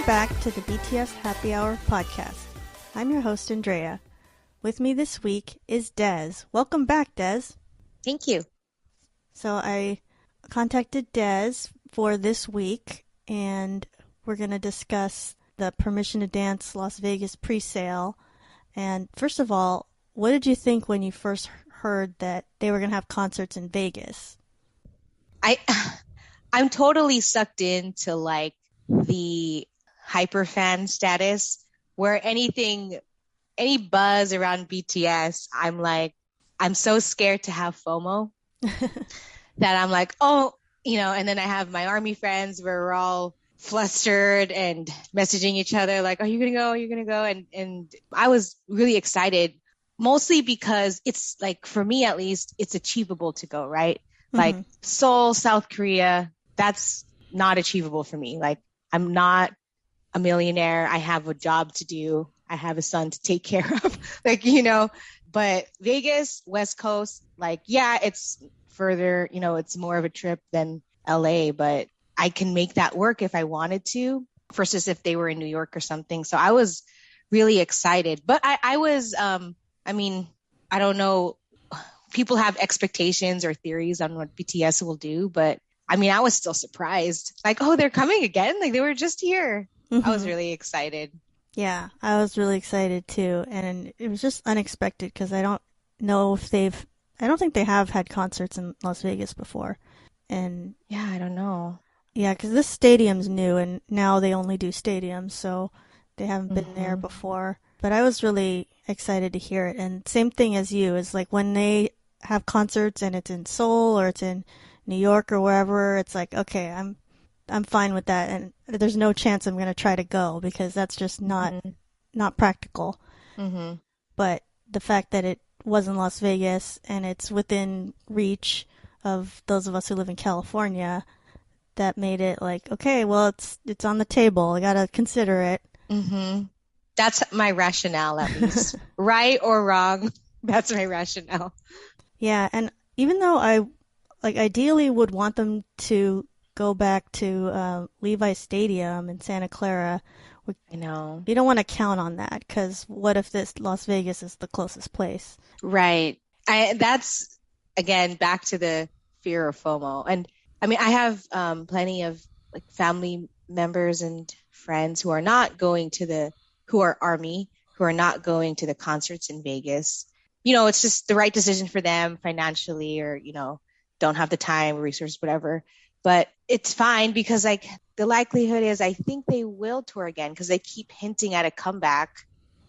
back to the BTS Happy Hour podcast. I'm your host, Andrea. With me this week is Des. Welcome back, Des. Thank you. So I contacted Des for this week, and we're going to discuss the Permission to Dance Las Vegas presale. And first of all, what did you think when you first heard that they were going to have concerts in Vegas? I'm totally sucked into like the hyper fan status where any buzz around BTS, I'm so scared to have FOMO that I'm like, and then I have my army friends where we're all flustered and messaging each other like, are you going to go? Are you going to go? And I was really excited, mostly because it's like, for me at least, it's achievable to go, right? Mm-hmm. Like Seoul, South Korea, that's not achievable for me. Like, I'm not a millionaire. I have a job to do. I have a son to take care of, but Vegas, West Coast, it's further, it's more of a trip than LA, but I can make that work if I wanted to versus if they were in New York or something. So I was really excited, but I was, I don't know. People have expectations or theories on what BTS will do, but I was still surprised. Like, oh, they're coming again? Like, they were just here. Mm-hmm. I was really excited. Yeah, I was really excited too. And it was just unexpected because I don't think they have had concerts in Las Vegas before. And yeah, I don't know. Yeah, because this stadium's new and now they only do stadiums, so they haven't been there before. But I was really excited to hear it. And same thing as you, is like when they have concerts and it's in Seoul or it's in New York or wherever, it's like, okay, I'm fine with that, and there's no chance I'm going to try to go because that's just not practical. Mm-hmm. But the fact that it was in Las Vegas and it's within reach of those of us who live in California, that made it like, okay, well, it's on the table. I got to consider it. Mm-hmm. That's my rationale, at least. Right or wrong, that's my rationale. Yeah, and even though I ideally would want them to go back to Levi's Stadium in Santa Clara, I know. You don't want to count on that because what if this Las Vegas is the closest place? Right. That's, again, back to the fear of FOMO. And I have plenty of like family members and friends who are not going who are Army, who are not going to the concerts in Vegas. It's just the right decision for them financially, or, don't have the time, resources, whatever. But it's fine because like the likelihood is I think they will tour again because they keep hinting at a comeback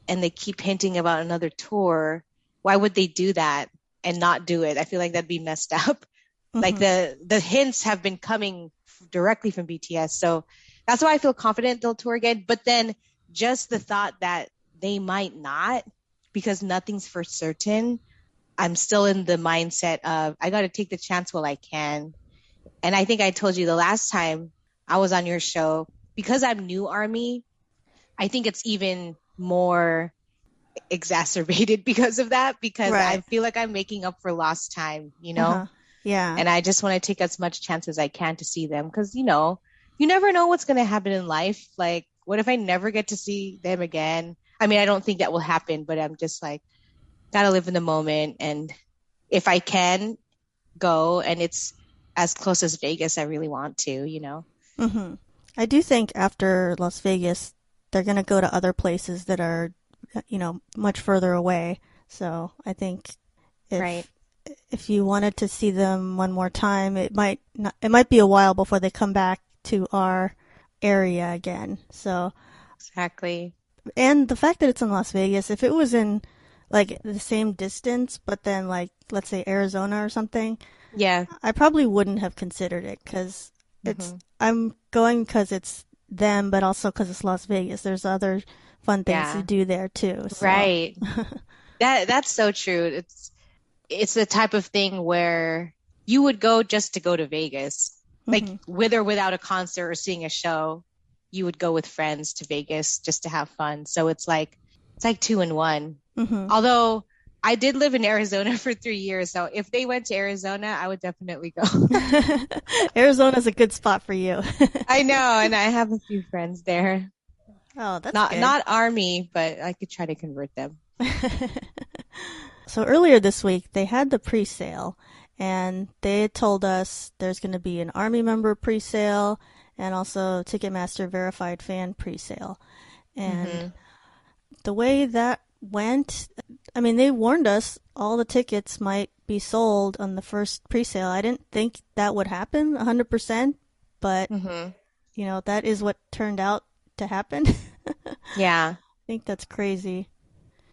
and they keep hinting about another tour. Why would they do that and not do it? I feel like that'd be messed up. Mm-hmm. Like the hints have been coming directly from BTS. So that's why I feel confident they'll tour again. But then just the thought that they might not, because nothing's for certain, I'm still in the mindset of I got to take the chance while I can. And I think I told you the last time I was on your show, because I'm new Army, I think it's even more exacerbated because of that, because right. I feel like I'm making up for lost time, Uh-huh. Yeah. And I just want to take as much chance as I can to see them because, you never know what's going to happen in life. Like, what if I never get to see them again? I don't think that will happen, but I'm just like, gotta live in the moment. And if I can go and it's as close as Vegas, I really want to, Mm-hmm. I do think after Las Vegas, they're going to go to other places that are, much further away. So I think if you wanted to see them one more time, it might be a while before they come back to our area again. So exactly. And the fact that it's in Las Vegas, if it was in like the same distance, but then like, let's say Arizona or something, yeah, I probably wouldn't have considered it because I'm going because it's them, but also because it's Las Vegas. There's other fun things to do there too. So. Right. That's so true. It's the type of thing where you would go just to go to Vegas, like with or without a concert or seeing a show. You would go with friends to Vegas just to have fun. So it's like 2 in 1. Mm-hmm. Although I did live in Arizona for 3 years. So if they went to Arizona, I would definitely go. Arizona's a good spot for you. I know. And I have a few friends there. Oh, that's Not good. not army, but I could try to convert them. So earlier this week, they had the pre-sale, and they had told us there's going to be an Army member pre-sale and also Ticketmaster verified fan pre-sale. And Hmm. the way that went, I mean, they warned us all the tickets might be sold on the first pre-sale. I didn't think that would happen 100%, but Hmm. that is what turned out to happen. I Yeah. think that's crazy.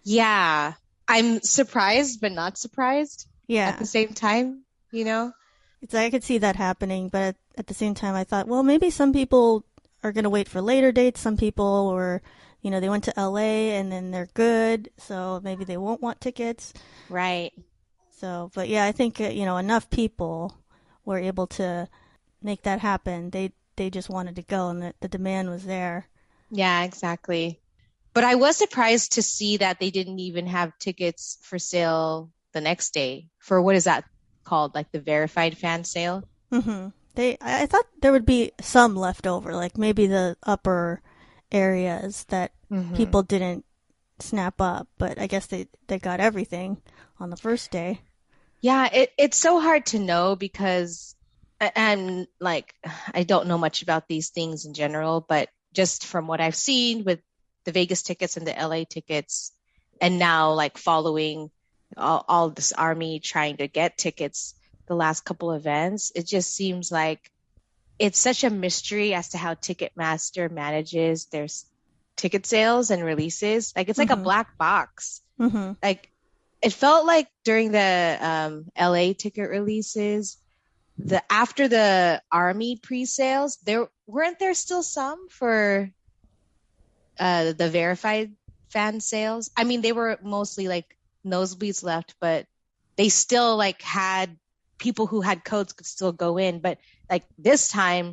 Yeah. I'm surprised, but not surprised at the Yeah. same time, you know? It's I could see that happening, but at the same time, I thought, well, maybe some people are going to wait for later dates. Some people were, they went to LA and then they're good, so maybe they won't want tickets. Right. So, but yeah, I think enough people were able to make that happen. They just wanted to go, and the demand was there. Yeah, exactly. But I was surprised to see that they didn't even have tickets for sale the next day for what is that called? Like the verified fan sale? I thought there would be some left over, like maybe the upper areas that Hmm. people didn't snap up, but I guess they got everything on the first day. Yeah, it's so hard to know because I'm like, I don't know much about these things in general, but just from what I've seen with the Vegas tickets and the LA tickets, and now like following all this army trying to get tickets the last couple events, it just seems like it's such a mystery as to how Ticketmaster manages their ticket sales and releases. Like it's like a Mhm. black box. Mhm. Like it felt like during the LA ticket releases, the after the army pre-sales, there weren't there still some for the verified fan sales. I mean, they were mostly like nosebleeds left, but they still like had people who had codes could still go in. But like this time,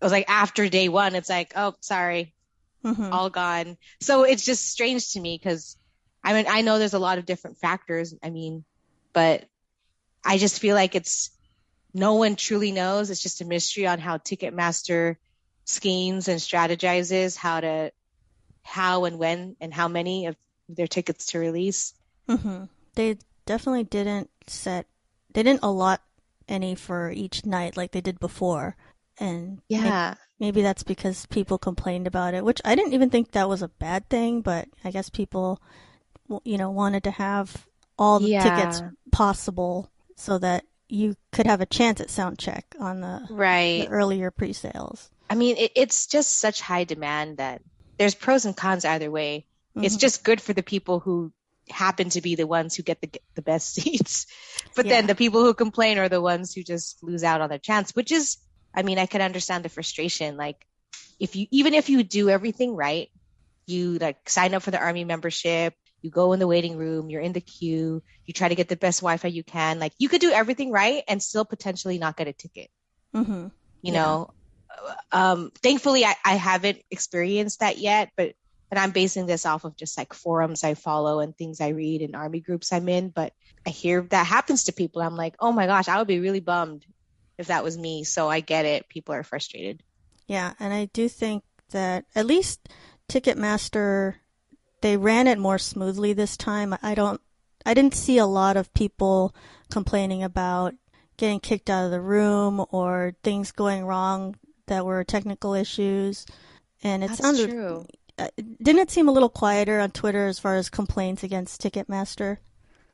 it was like after day one, it's like, oh, sorry, Mhm. all gone. So it's just strange to me because I mean, I know there's a lot of different factors. I mean, but I just feel like it's no one truly knows. It's just a mystery on how Ticketmaster schemes and strategizes how and when and how many of their tickets to release. Mhm. They definitely they didn't allot any for each night like they did before. And Yeah. maybe that's because people complained about it, which I didn't even think that was a bad thing, but I guess people wanted to have all the tickets Yeah. possible so that you could have a chance at sound check on the Right. earlier pre-sales. I mean, it's just such high demand that there's pros and cons either way. It's Hmm. just good for the people who happen to be the ones who get the best seats. But then Yeah. the people who complain are the ones who just lose out on their chance, which is, I mean, I can understand the frustration. Like, even if you do everything right, you like sign up for the army membership, you go in the waiting room, you're in the queue, you try to get the best Wi-Fi you can. Like, you could do everything right and still potentially not get a ticket, Hmm. you Yeah. know? Thankfully, I haven't experienced that yet, but I'm basing this off of just like forums I follow and things I read and army groups I'm in. But I hear that happens to people. I'm like, oh my gosh, I would be really bummed if that was me. So I get it. People are frustrated. Yeah, and I do think that at least Ticketmaster they ran it more smoothly this time. I didn't see a lot of people complaining about getting kicked out of the room or things going wrong that were technical issues. And it That's sounded, true. didn't it seem a little quieter on Twitter as far as complaints against Ticketmaster?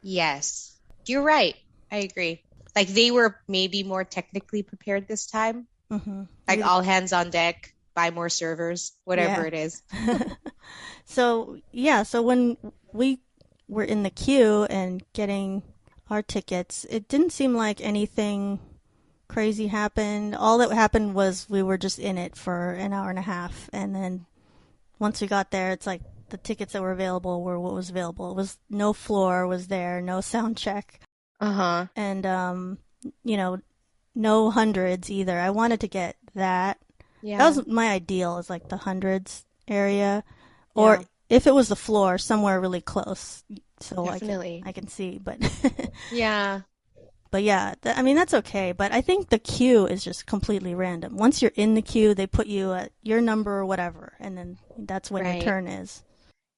Yes, you're right. I agree. Like they were maybe more technically prepared this time, Hmm. like Maybe, all hands on deck, buy more servers, whatever yeah. it is. So, yeah, so when we were in the queue and getting our tickets, it didn't seem like anything crazy happened. All that happened was we were just in it for an hour and a half, and then once we got there, it's like the tickets that were available were what was available. It was no floor was there, no sound check, Uh-huh. and you know, no hundreds either. I wanted to get that. That Yeah. was my ideal, is like the hundreds area, or Yeah. if it was the floor, somewhere really close, so Definitely. I can see. But Yeah. But yeah, I mean, that's okay. But I think the queue is just completely random. Once you're in the queue, they put you at your number or whatever, and then that's when your Right. turn is.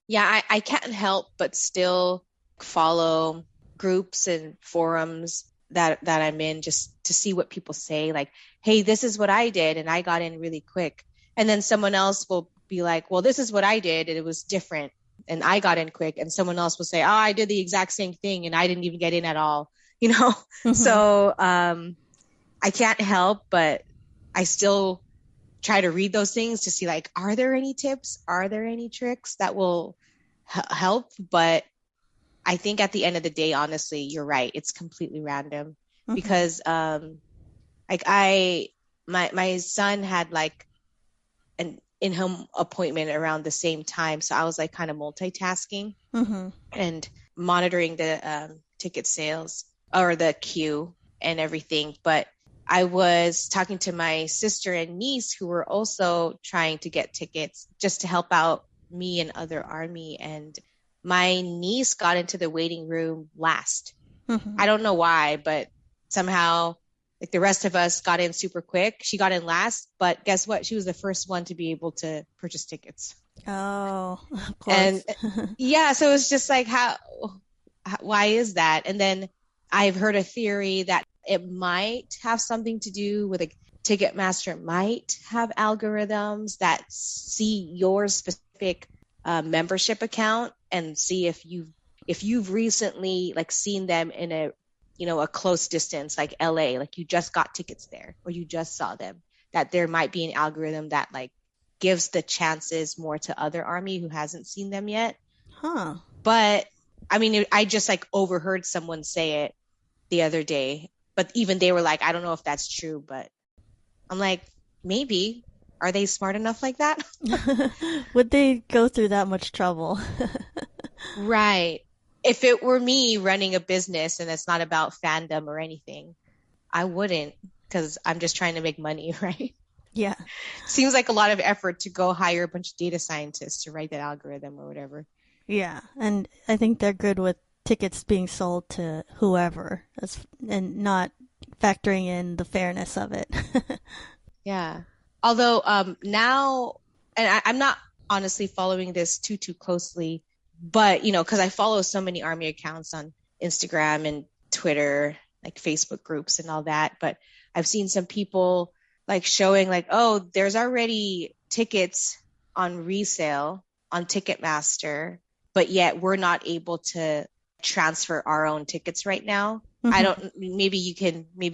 Yeah, I can't help but still follow groups and forums that I'm in just to see what people say. Like, hey, this is what I did and I got in really quick. And then someone else will be like, well, this is what I did and it was different and I got in quick. And someone else will say, oh, I did the exact same thing and I didn't even get in at all, you know? Hmm. So I can't help but I still try to read those things to see like, are there any tips? Are there any tricks that will help? But I think at the end of the day, honestly, you're right. It's completely random Hmm. because like my son had like an in-home appointment around the same time, so I was like kind of multitasking Hmm. and monitoring the ticket sales or the queue and everything. But I was talking to my sister and niece who were also trying to get tickets just to help out me and other army. And my niece got into the waiting room last. Hmm. I don't know why, but somehow like the rest of us got in super quick. She got in last, but guess what? She was the first one to be able to purchase tickets. Oh, of And course. yeah, so it's just like why is that? And then I've heard a theory that it might have something to do with like Ticketmaster might have algorithms that see your specific membership account and see if you've recently like seen them in a a close distance like LA, like you just got tickets there or you just saw them, that there might be an algorithm that like gives the chances more to other army who hasn't seen them yet. Huh. But I mean, I just like overheard someone say it the other day, but even they were like, I don't know if that's true, but I'm like, maybe. Are they smart enough like that? Would they go through that much trouble? Right. If it were me running a business and it's not about fandom or anything, I wouldn't because I'm just trying to make money, right? Yeah. Seems like a lot of effort to go hire a bunch of data scientists to write that algorithm or whatever. Yeah. And I think they're good with tickets being sold to whoever and not factoring in the fairness of it. Yeah. Although now, and I'm not honestly following this too closely, but because I follow so many army accounts on Instagram and Twitter, like Facebook groups and all that. But I've seen some people like showing like, oh, there's already tickets on resale on Ticketmaster, but yet we're not able to transfer our own tickets right now. I Hmm. don't, maybe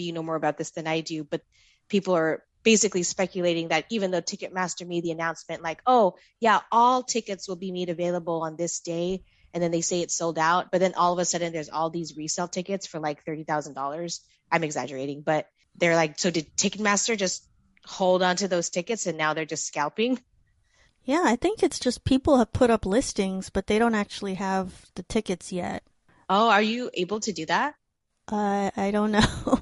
you know more about this than I do, but people are basically speculating that even though Ticketmaster made the announcement like, oh, yeah, all tickets will be made available on this day, and then they say it's sold out, but then all of a sudden there's all these resale tickets for like $30,000. I'm exaggerating, but they're like, so did Ticketmaster just hold on to those tickets and now they're just scalping? Yeah, I think it's just people have put up listings, but they don't actually have the tickets yet. Oh, are you able to do that? I don't know.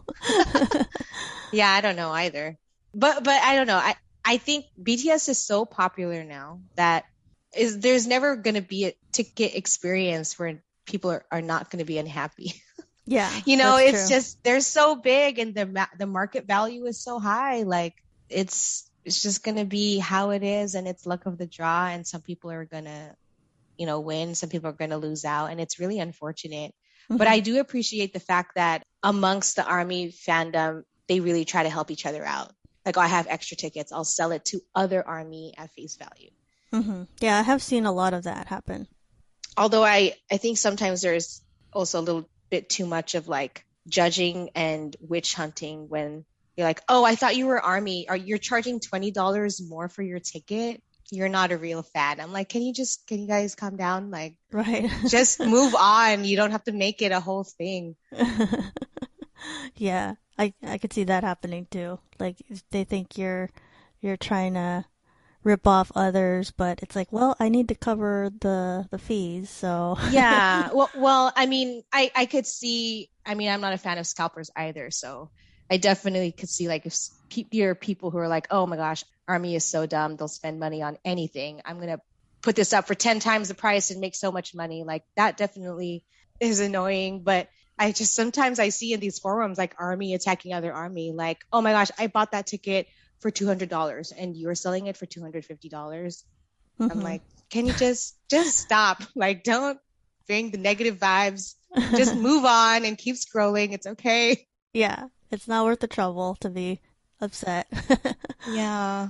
Yeah, I don't know either. But I don't know. I think BTS is so popular now that there's never going to be a ticket experience where people are not going to be unhappy. Yeah, that's It's true. just they're so big and the market value is so high. Like it's just going to be how it is and it's luck of the draw and some people are going to win. Some people are going to lose out, and it's really unfortunate. But Hmm. I do appreciate the fact that amongst the army fandom, they really try to help each other out. Like, oh, I have extra tickets, I'll sell it to other army at face value. Hmm. Yeah, I have seen a lot of that happen. Although I think sometimes there's also a little bit too much of like judging and witch hunting when you're like, oh, I thought you were army. Are you're charging $20 more for your ticket? You're not a real fan. I'm like, can you guys calm down? Like, Right. just move on. You don't have to make it a whole thing. Yeah, I could see that happening too. Like they think you're trying to rip off others, but it's like, well, I need to cover the fees, so Yeah. Well, I mean, I could see, I mean, I'm not a fan of scalpers either. So I definitely could see like if there are people who are like, oh my gosh, Army is so dumb. They'll spend money on anything. I'm going to put this up for 10 times the price and make so much money. Like that definitely is annoying. But I just sometimes I see in these forums like army attacking other army, like, oh my gosh, I bought that ticket for $200 and you're selling it for $250. I'm Mm-hmm. like, can you just stop? Like, don't bring the negative vibes. Just move on and keep scrolling. It's okay. Yeah, it's not worth the trouble to be upset. Yeah.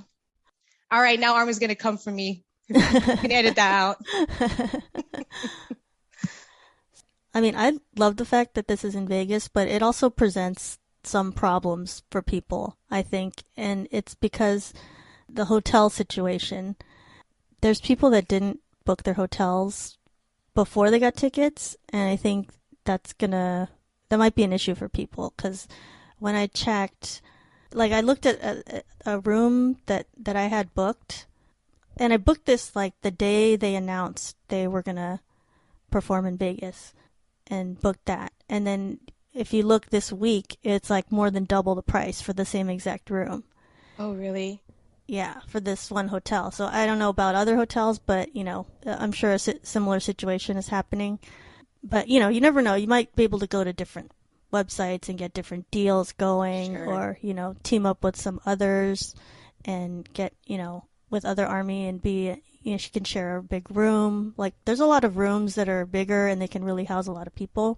All right, now Army's gonna come for me. You can edit that out. I mean, I love the fact that this is in Vegas, but it also presents some problems for people, I think. And it's because the hotel situation, there's people that didn't book their hotels before they got tickets. And I think that might be an issue for people because when I checked, like I looked at a room that I had booked, and I booked this like the day they announced they were going to perform in Vegas and booked that. And then if you look this week, it's like more than double the price for the same exact room. Oh, really? Yeah, for this one hotel. So I don't know about other hotels, but I'm sure a similar situation is happening. But you never know. You might be able to go to different websites and get different deals going, Sure. or team up with some others and get with other army and be she can share a big room. Like there's a lot of rooms that are bigger and they can really house a lot of people.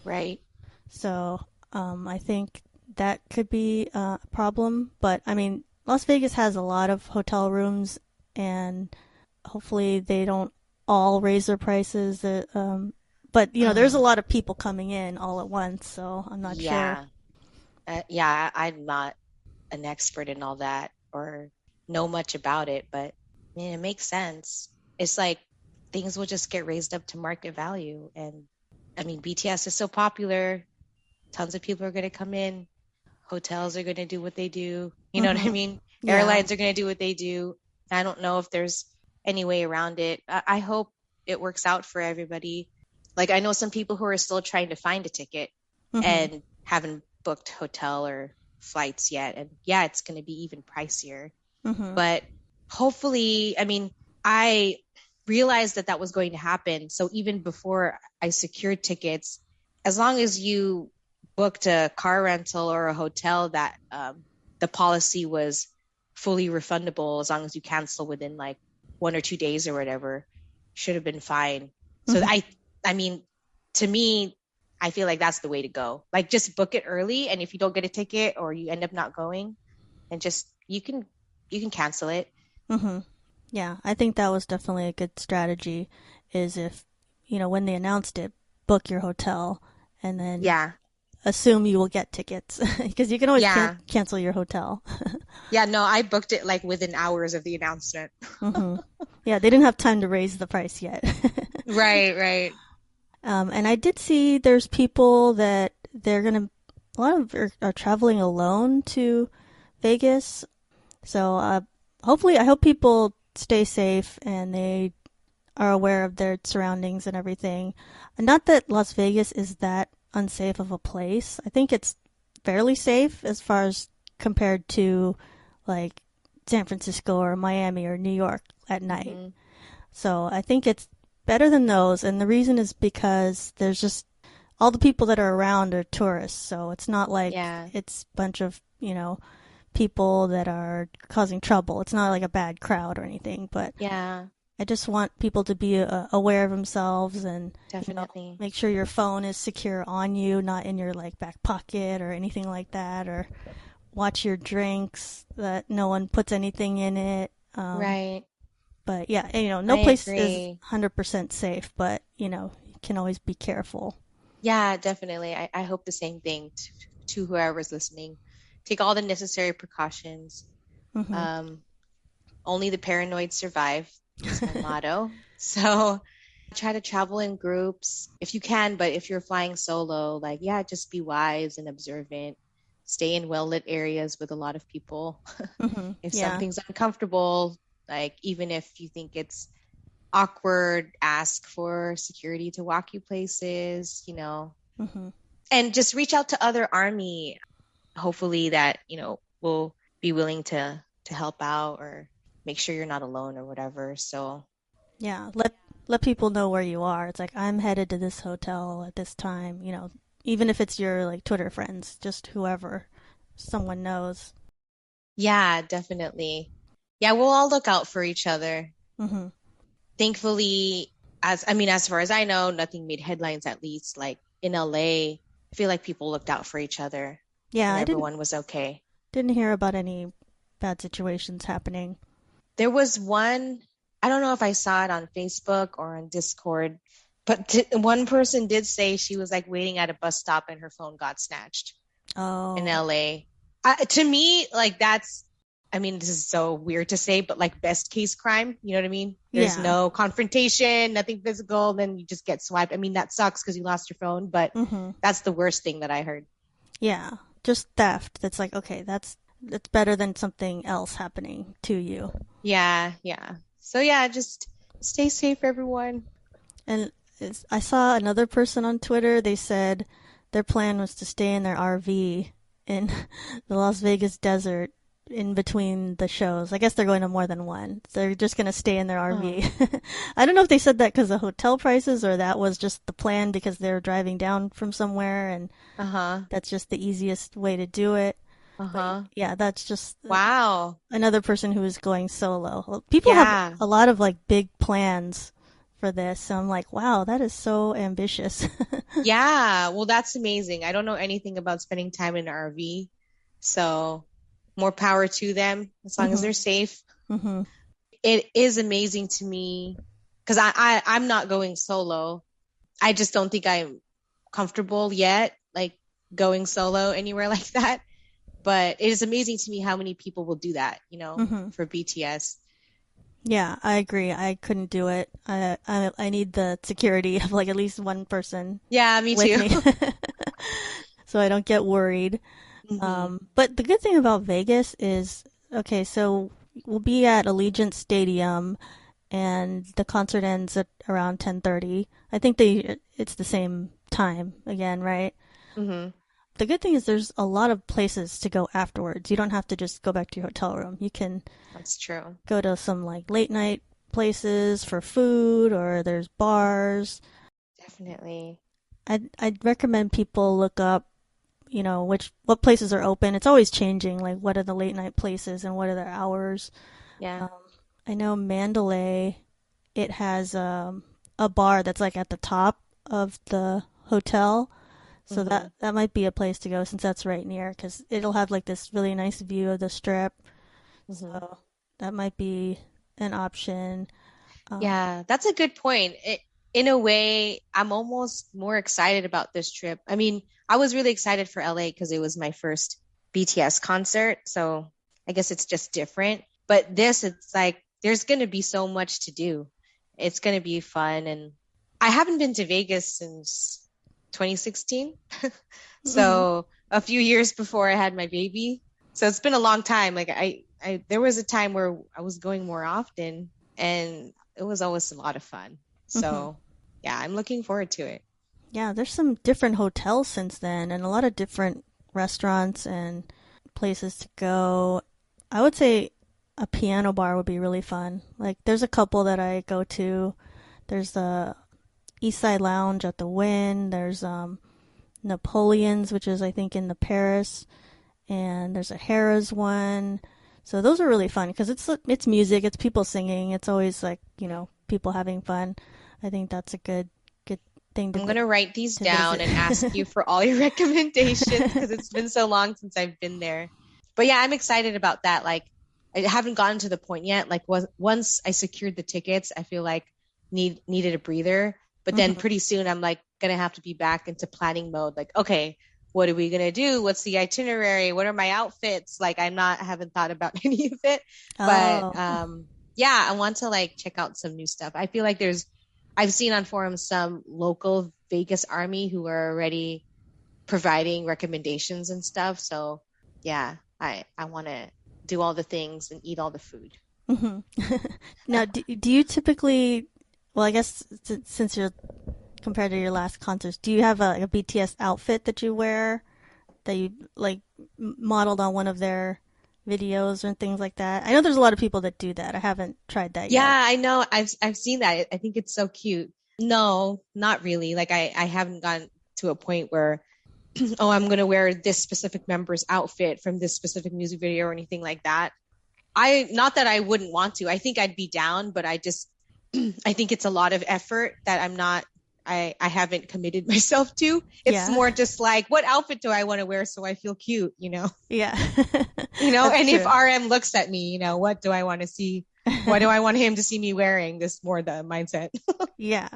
Right. So I think that could be a problem. But I mean, Las Vegas has a lot of hotel rooms, and hopefully they don't all raise their prices. But there's a Uh, lot of people coming in all at once, so I'm not sure. yeah. Yeah, I'm not an expert in all that or know much about it, but it makes sense. It's like things will just get raised up to market value. And I mean, BTS is so popular. Tons of people are going to come in. Hotels are going to do what they do. You know what I Mm-hmm. mean? Yeah. Airlines are going to do what they do. I don't know if there's any way around it. I hope it works out for everybody. Like, I know some people who are still trying to find a ticket Mm-hmm. and haven't booked hotel or flights yet. And yeah, it's going to be even pricier. Mm-hmm. But hopefully, I mean, I realized that that was going to happen. So even before I secured tickets, as long as you booked a car rental or a hotel, that the policy was fully refundable as long as you cancel within like 1 or 2 days or whatever, should have been fine. So Mm-hmm. I mean, to me, I feel like that's the way to go. Like just book it early, and if you don't get a ticket or you end up not going, and just you can cancel it. Mm-hmm. Yeah, I think that was definitely a good strategy. Is if when they announced it, book your hotel and then Yeah. assume you will get tickets because you can always Yeah. cancel your hotel. Yeah, no, I booked it like within hours of the announcement. Mm-hmm. Yeah, they didn't have time to raise the price yet. Right, right. And I did see there's people that a lot of are traveling alone to Vegas. So hopefully, I hope people stay safe and they are aware of their surroundings and everything. And not that Las Vegas is that unsafe of a place. I think it's fairly safe as far as compared to like San Francisco or Miami or New York at night. Hmm. So I think it's better than those. And the reason is because there's just all the people that are around are tourists. So it's not like Yeah. it's a bunch of, people that are causing trouble. It's not like a bad crowd or anything, but Yeah, I just want people to be aware of themselves and, definitely. make sure your phone is secure on you, not in your like back pocket or anything like that, or watch your drinks that no one puts anything in it. Right. But yeah, and, I no place is agree. 100% safe, but you can always be careful. Yeah, definitely. I hope the same thing to whoever's listening. Take all the necessary precautions. Hmm. Um, Only the paranoid survive is my motto. So try to travel in groups if you can, but if you're flying solo, like, yeah, just be wise and observant. Stay in well-lit areas with a lot of people. Hmm. If Yeah. something's uncomfortable, like even if you think it's awkward, ask for security to walk you places, Hmm. and just reach out to other army, hopefully that, will be willing to help out or make sure you're not alone or whatever. So, Yeah. Let people know where you are. It's like I'm headed to this hotel at this time. even if it's your like Twitter friends, just whoever someone knows. Yeah, definitely. Yeah, we'll all look out for each other. Hmm. Thankfully, as far as I know, nothing made headlines, at least like in LA. I feel like people looked out for each other Yeah, and I didn't everyone was okay. didn't hear about any bad situations happening. There was one, I don't know if I saw it on Facebook or on Discord, but one person did say she was like waiting at a bus stop and her phone got snatched in Oh, LA. To me, like this is so weird to say, but like best case crime, you know what I mean? There's yeah. no confrontation, nothing physical, then you just get swiped. I mean, that sucks because you lost your phone, but Hmm. that's the worst thing that I heard. Yeah, just theft. That's like, okay, that's better than something else happening to you. Yeah, yeah. So yeah, just stay safe, everyone. And I saw another person on Twitter. They said their plan was to stay in their RV in the Las Vegas desert in between the shows. I guess they're going to more than one. They're just going to stay in their Oh, RV. I don't know if they said that because of hotel prices or that was just the plan because they're driving down from somewhere and uh-huh, that's just the easiest way to do it. But uh-huh. yeah, that's just Wow. another person who is going solo. Well, people have Yeah. a lot of like big plans for this. So I'm like, wow, that is so ambitious. Yeah. Well, that's amazing. I don't know anything about spending time in an RV. So more power to them as long as Hmm. they're safe. Hmm. It is amazing to me because I'm not going solo. I just don't think I'm comfortable yet, like going solo anywhere like that. But it is amazing to me how many people will do that, Hmm. for BTS. Yeah, I agree. I couldn't do it. I need the security of like at least one person Yeah, me with too. me, so I don't get worried. Hmm. But the good thing about Vegas is, okay, so we'll be at Allegiant Stadium and the concert ends at around 10:30. I think it's the same time again, right? Hmm. The good thing is there's a lot of places to go afterwards. You don't have to just go back to your hotel room. You can That's true. go to some like late night places for food or there's bars. Definitely. I'd recommend people look up, what places are open. It's always changing, like what are the late night places and what are their hours. Yeah. Um, I know Mandalay, it has a bar that's like at the top of the hotel. So Hmm. that might be a place to go since that's right near because it'll have like this really nice view of the strip. Hmm. So that might be an option. Um, Yeah, that's a good point. In a way, I'm almost more excited about this trip. I mean, I was really excited for LA because it was my first BTS concert, so I guess it's just different. But this, it's like there's going to be so much to do. It's going to be fun, and I haven't been to Vegas since 2016, mhm, so a few years before I had my baby. So it's been a long time. Like there was a time where I was going more often, and it was always a lot of fun. mhm. So, yeah, I'm looking forward to it. Yeah, there's some different hotels since then and a lot of different restaurants and places to go. I would say a piano bar would be really fun. Like there's a couple that I go to. There's the East Side Lounge at the Wynn. There's Napoleon's, which is I think in the Paris, and there's a Harrah's one. So those are really fun because it's music, it's people singing, it's always like people having fun. I think that's a good thing I'm going to write these to down visit. and ask you for all your recommendations because it's been so long since I've been there. But yeah, I'm excited about that. Like, I haven't gotten to the point yet. Like, once I secured the tickets, I feel like needed a breather. But then Hmm. pretty soon, I'm like gonna have to be back into planning mode. Like, okay, what are we gonna do? What's the itinerary? What are my outfits? Like, I haven't thought about any of it. But Oh. yeah, I want to like check out some new stuff. I feel like I've seen on forums some local Vegas army who are already providing recommendations and stuff. So yeah, I want to do all the things and eat all the food. Hmm. Now, do you typically, well, I guess since you're compared to your last concerts, do you have a BTS outfit that you wear that you like modeled on one of their videos and things like that? I know there's a lot of people that do that. I haven't tried that Yeah, yet. I know. I've seen that. I think it's so cute. No, not really. Like I haven't gone to a point where, oh, I'm going to wear this specific member's outfit from this specific music video or anything like that. Not that I wouldn't want to. I think I'd be down, but I think it's a lot of effort that I haven't committed myself to. It's Yeah. more just like, what outfit do I want to wear so I feel cute, Yeah. That's and if true. RM looks at me, what do I want to see? What do I want him to see me wearing? This more the mindset. Yeah.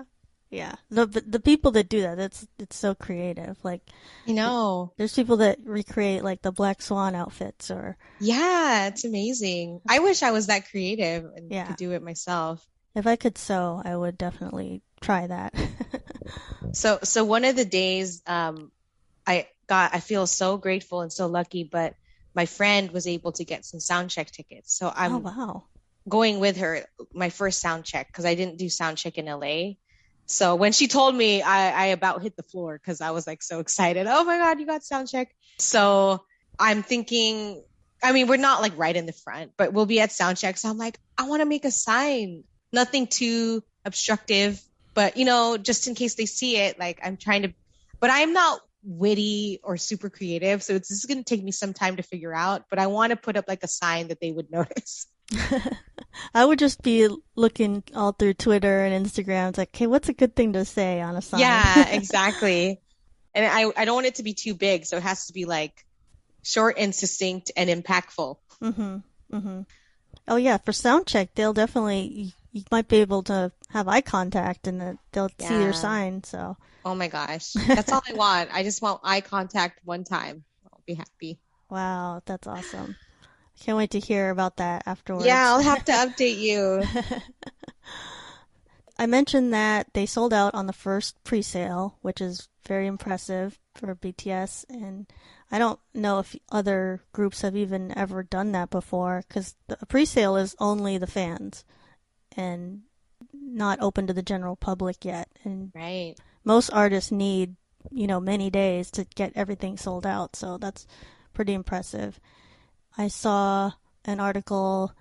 Yeah. The people that do that, it's so creative. Like You know. there's people that recreate like the Black Swan outfits or Yeah, it's amazing. I wish I was that creative and yeah. could do it myself. If I could sew, I would definitely try that. So one of the days, I feel so grateful and so lucky, but my friend was able to get some sound check tickets. So Oh I'm wow. going with her, my first sound check, because I didn't do sound check in LA. So when she told me, I about hit the floor because I was like so excited. Oh my God, you got sound check. So I'm thinking, I mean, we're not like right in the front, but we'll be at sound check. So I'm like, I want to make a sign, nothing too obstructive, but just in case they see it, like I'm trying to, but I'm not witty or super creative. So this is going to take me some time to figure out, but I want to put up like a sign that they would notice. I would just be looking all through Twitter and Instagram. It's like, okay, what's a good thing to say on a sign? Yeah, exactly. And I don't want it to be too big, so it has to be like short and succinct and impactful. Mm-hmm. Mm-hmm. Oh yeah, for sound check, they'll definitely you might be able to have eye contact and they'll see your Yeah. sign. So Oh my gosh. That's all I want. I just want eye contact one time. I'll be happy. wow, that's awesome. Can't wait to hear about that Yeah, afterwards. I'll have to update you. I mentioned that they sold out on the first pre-sale, which is very impressive for BTS, and I don't know if other groups have even ever done that before, because the pre-sale is only the fans and not open to the general public yet. And Right. most artists need, many days to get everything sold out, so that's pretty impressive. I saw an article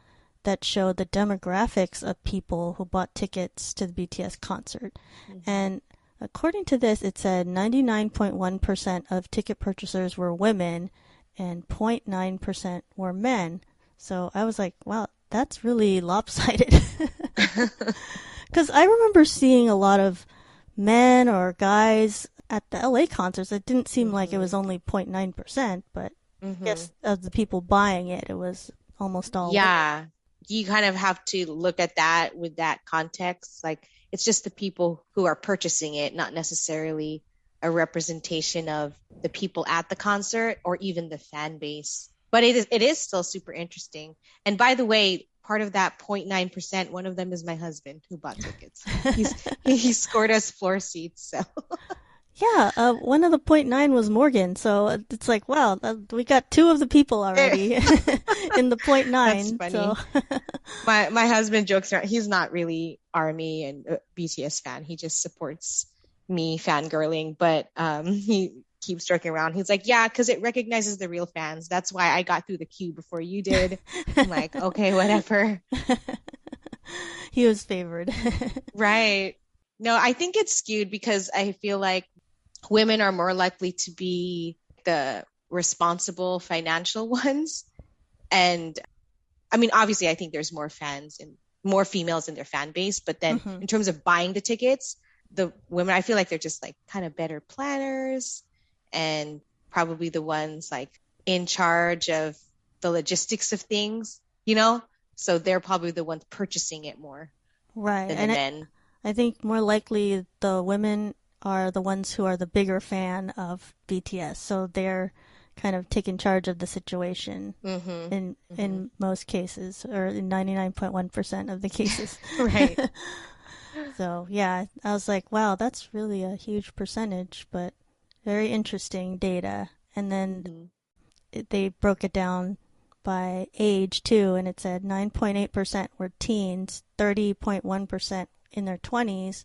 that showed the demographics of people who bought tickets to the BTS concert. Hmm. And according to this, it said 99.1% of ticket purchasers were women and 0.9% were men. So I was like, wow, that's really lopsided. Because I remember seeing a lot of men or guys at the LA concerts. It didn't seem like it was Hmm. only 0.9%, but I Hmm. guess of the people buying it, it was almost all women. Yeah. You kind of have to look at that with that context. Like it's just the people who are purchasing it, not necessarily a representation of the people at the concert or even the fan base. But it is still super interesting. And by the way, part of that 0.9%, one of them is my husband who bought tickets. He scored us floor seats. So Yeah, one of the point nine was Morgan, so it's like, wow, we got two of the people already in the point that's nine. So, funny. My husband jokes around. He's not really ARMY and BTS fan. He just supports me fangirling, but he keeps joking around. He's like, yeah, because it recognizes the real fans. That's why I got through the queue before you did. I'm like, okay, whatever. he was favored. Right. No, I think it's skewed because I feel like women are more likely to be the responsible financial ones. And I mean, obviously, I think there's more fans and more females in their fan base. But then Hmm. in terms of buying the tickets, the women, I feel like they're just like kind of better planners and probably the ones like in charge of the logistics of things. So they're probably the ones purchasing it more Right, than the and men. I think more likely the women are the ones who are the bigger fan of BTS, so they're kind of taking charge of the situation Mm-hmm. in Mm-hmm. in most cases, or in 99.1% of the cases. Right. So yeah, I was like, wow, that's really a huge percentage, but very interesting data. And then Mm-hmm. they broke it down by age too, and it said 9.8% were teens, 30.1% in their 20s,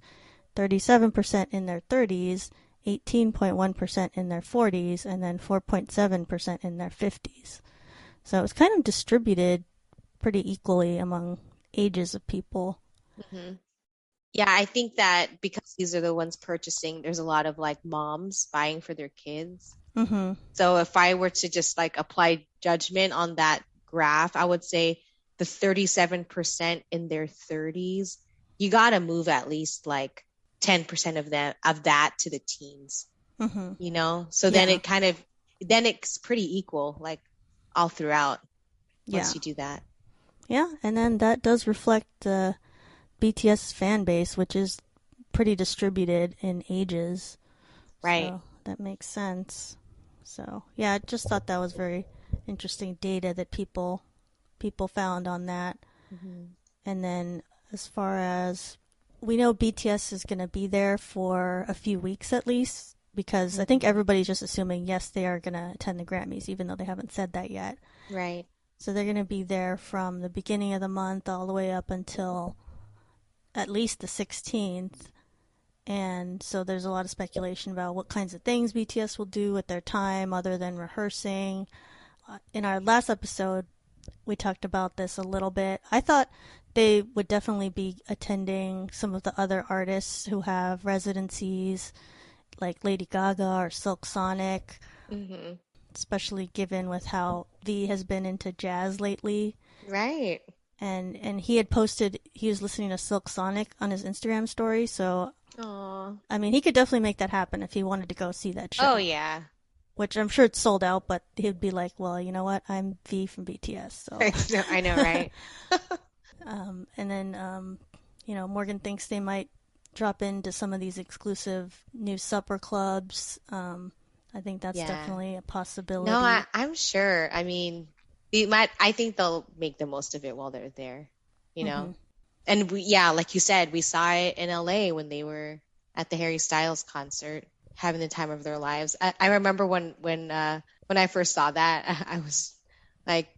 37% in their 30s, 18.1% in their 40s, and then 4.7% in their 50s. So it was kind of distributed pretty equally among ages of people. Mm-hmm. Yeah, I think that because these are the ones purchasing, there's a lot of like moms buying for their kids. Mm-hmm. So if I were to just like apply judgment on that graph, I would say the 37% in their 30s, you got to move at least like 10% of them of that to the teens, Mm-hmm. you know? So then Yeah. it kind of then it's pretty equal like all throughout Yeah. once you do that. Yeah. And then that does reflect the BTS fan base, which is pretty distributed in ages. Right. So that makes sense. So yeah, I just thought that was very interesting data that people found on that. Hmm. And then as far as we know BTS is going to be there for a few weeks at least because I think Hmm. everybody's just assuming yes, they are going to attend the Grammys even though they haven't said that yet. Right. So they're going to be there from the beginning of the month all the way up until at least the 16th. And so there's a lot of speculation about what kinds of things BTS will do with their time other than rehearsing. In our last episode, we talked about this a little bit. I thought they would definitely be attending some of the other artists who have residencies, like Lady Gaga or Silk Sonic, Hmm. especially given with how V has been into jazz lately. Right. And he had posted he was listening to Silk Sonic on his Instagram story, so Oh. I mean he could definitely make that happen if he wanted to go see that Oh show. yeah. Which I'm sure it's sold out, but he'd be like, well, you know what? I'm V from BTS, so. I know, right? And then, Morgan thinks they might drop into some of these exclusive new supper clubs. I think that's Yeah. definitely a No, possibility. I'm sure. I mean, they might, I think they'll make the most of it while they're there, you Hmm. know? And yeah, like you said, we saw it in LA when they were at the Harry Styles concert, having the time of their lives. I remember when I first saw that, I was like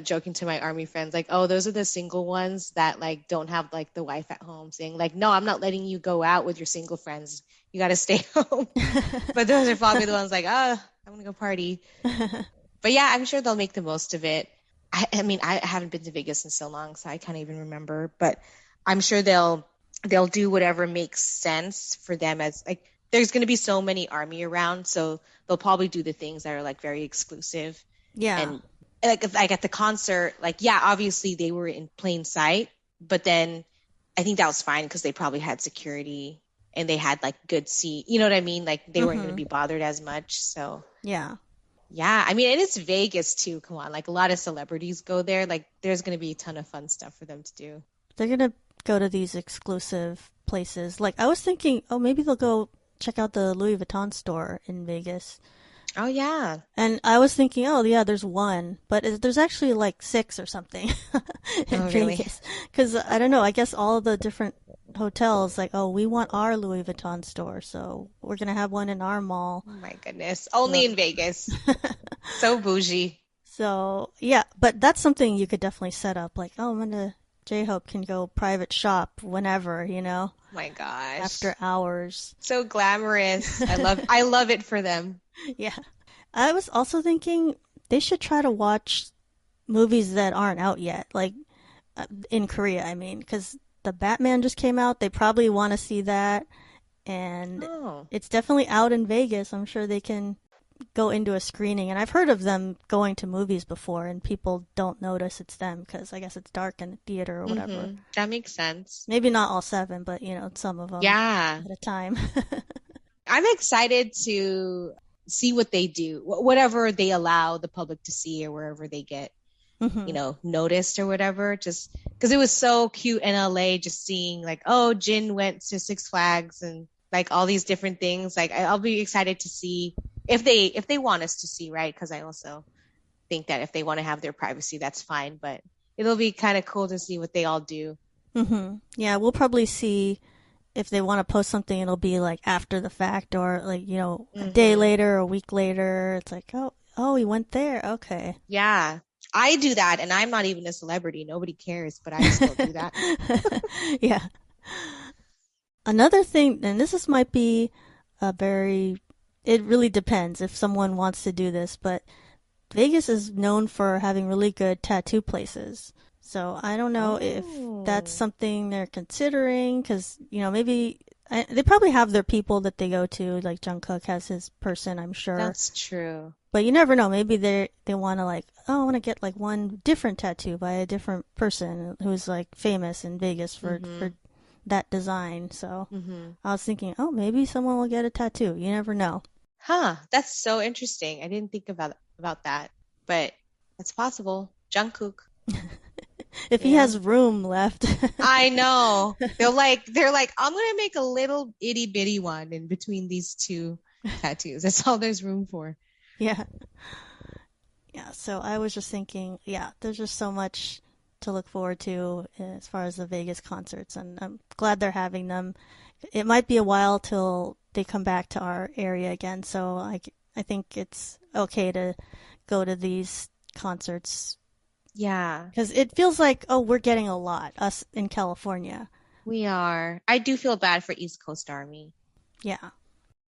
joking to my army friends, like, "Oh, those are the single ones that like don't have like the wife at home," saying like, "No, I'm not letting you go out with your single friends. You got to stay home." But those are probably the ones like, "Oh, I'm gonna go party." But yeah, I'm sure they'll make the most of it. I mean, I haven't been to Vegas in so long, so I can't even remember. But I'm sure they'll do whatever makes sense for them. As like, there's going to be so many army around, so they'll probably do the things that are like very exclusive. Yeah. And like at the concert, like yeah, obviously they were in plain sight, but then I think that was fine because they probably had security and they had like good seat. You know what I mean? Like they weren't going to Hmm. be bothered as much. So. Yeah. Yeah, I mean, and it's Vegas too. Come on, like a lot of celebrities go there. Like, there's gonna be a ton of fun stuff for them to do. They're going to go to these exclusive places. Like, I was thinking, oh, maybe they'll go check out the Louis Vuitton store in Vegas. Oh yeah. And I was thinking, oh yeah, there's one, but there's actually like six or something in Oh really? Vegas. Because I don't know, I guess all the different hotels like, oh, we want our Louis Vuitton store, so we're gonna have one in our mall. Oh my goodness. So, Only in Vegas. So bougie. so yeah, but that's something you could definitely set up. Like, oh, I'm gonna J-Hope can go private shop whenever, My gosh. after hours. So glamorous. I love it for them. Yeah. I was also thinking they should try to watch movies that aren't out yet, like in Korea, I mean, because the Batman just came out. They probably want to see that, and Oh. it's definitely out in Vegas. I'm sure they can go into a screening, and I've heard of them going to movies before, and people don't notice it's them because I guess it's dark in the theater or whatever. Mm-hmm. That makes sense. Maybe not all seven, but some of them Yeah. at a time. I'm excited to see what they do, whatever they allow the public to see or wherever they get Hmm. noticed or whatever, just because it was so cute in LA, just seeing like, oh, Jin went to Six Flags and like all these different things. Like I'll be excited to see if they want us to see, right? Because I also think that if they want to have their privacy, that's fine. But it'll be kind of cool to see what they all do. Yeah, we'll probably see if they want to post something, it'll be like after the fact or like, a day Hmm. later or a week later. It's like, oh, he went there. Okay. Yeah. I do that, and I'm not even a celebrity. Nobody cares, but I still do that. Yeah. Another thing, and might be a very, it really depends if someone wants to do this, but Vegas is known for having really good tattoo places. So I don't know if that's Oh, something they're considering because, maybe they probably have their people that they go to. Like Jungkook has his person, I'm sure. that's true. But you never know. Maybe they want to like, oh, I want to get like one different tattoo by a different person who's like famous in Vegas for Mm-hmm. that design. So Mm-hmm. I was thinking, oh, maybe someone will get a tattoo. You never know. Huh, that's so interesting. I didn't think about that, but it's possible. Jungkook, If you he know. has room left. I know. They're like, I'm gonna make a little itty bitty one in between these two tattoos. That's all there's room for. Yeah. Yeah, so I was just thinking, yeah, there's just so much to look forward to as far as the Vegas concerts, and I'm glad they're having them. It might be a while till they come back to our area again, so I think it's okay to go to these concerts Yeah, because it feels like, oh, we're getting a lot, us in California. we are. I do feel bad for East Coast Army. Yeah,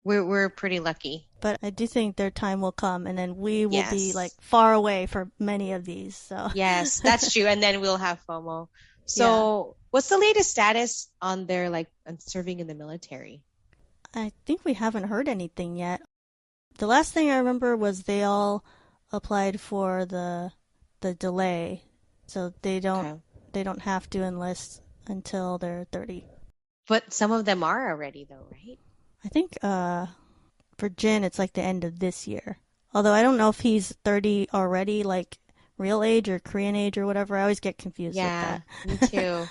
We're pretty lucky. but I do think their time will come, and then we will be like Yes. far away for many of these, so Yes, that's true. And then we'll have FOMO. yeah. So, what's the latest status on their like on serving in the military? I think we haven't heard anything yet. The last thing I remember was they all applied for the delay, so Okay. they don't have to enlist until they're 30. But some of them are already though, right? I think for Jin it's like the end of this year. Although I don't know if he's 30 already, like real age or Korean age or whatever. I always get confused with Yeah, that. me too.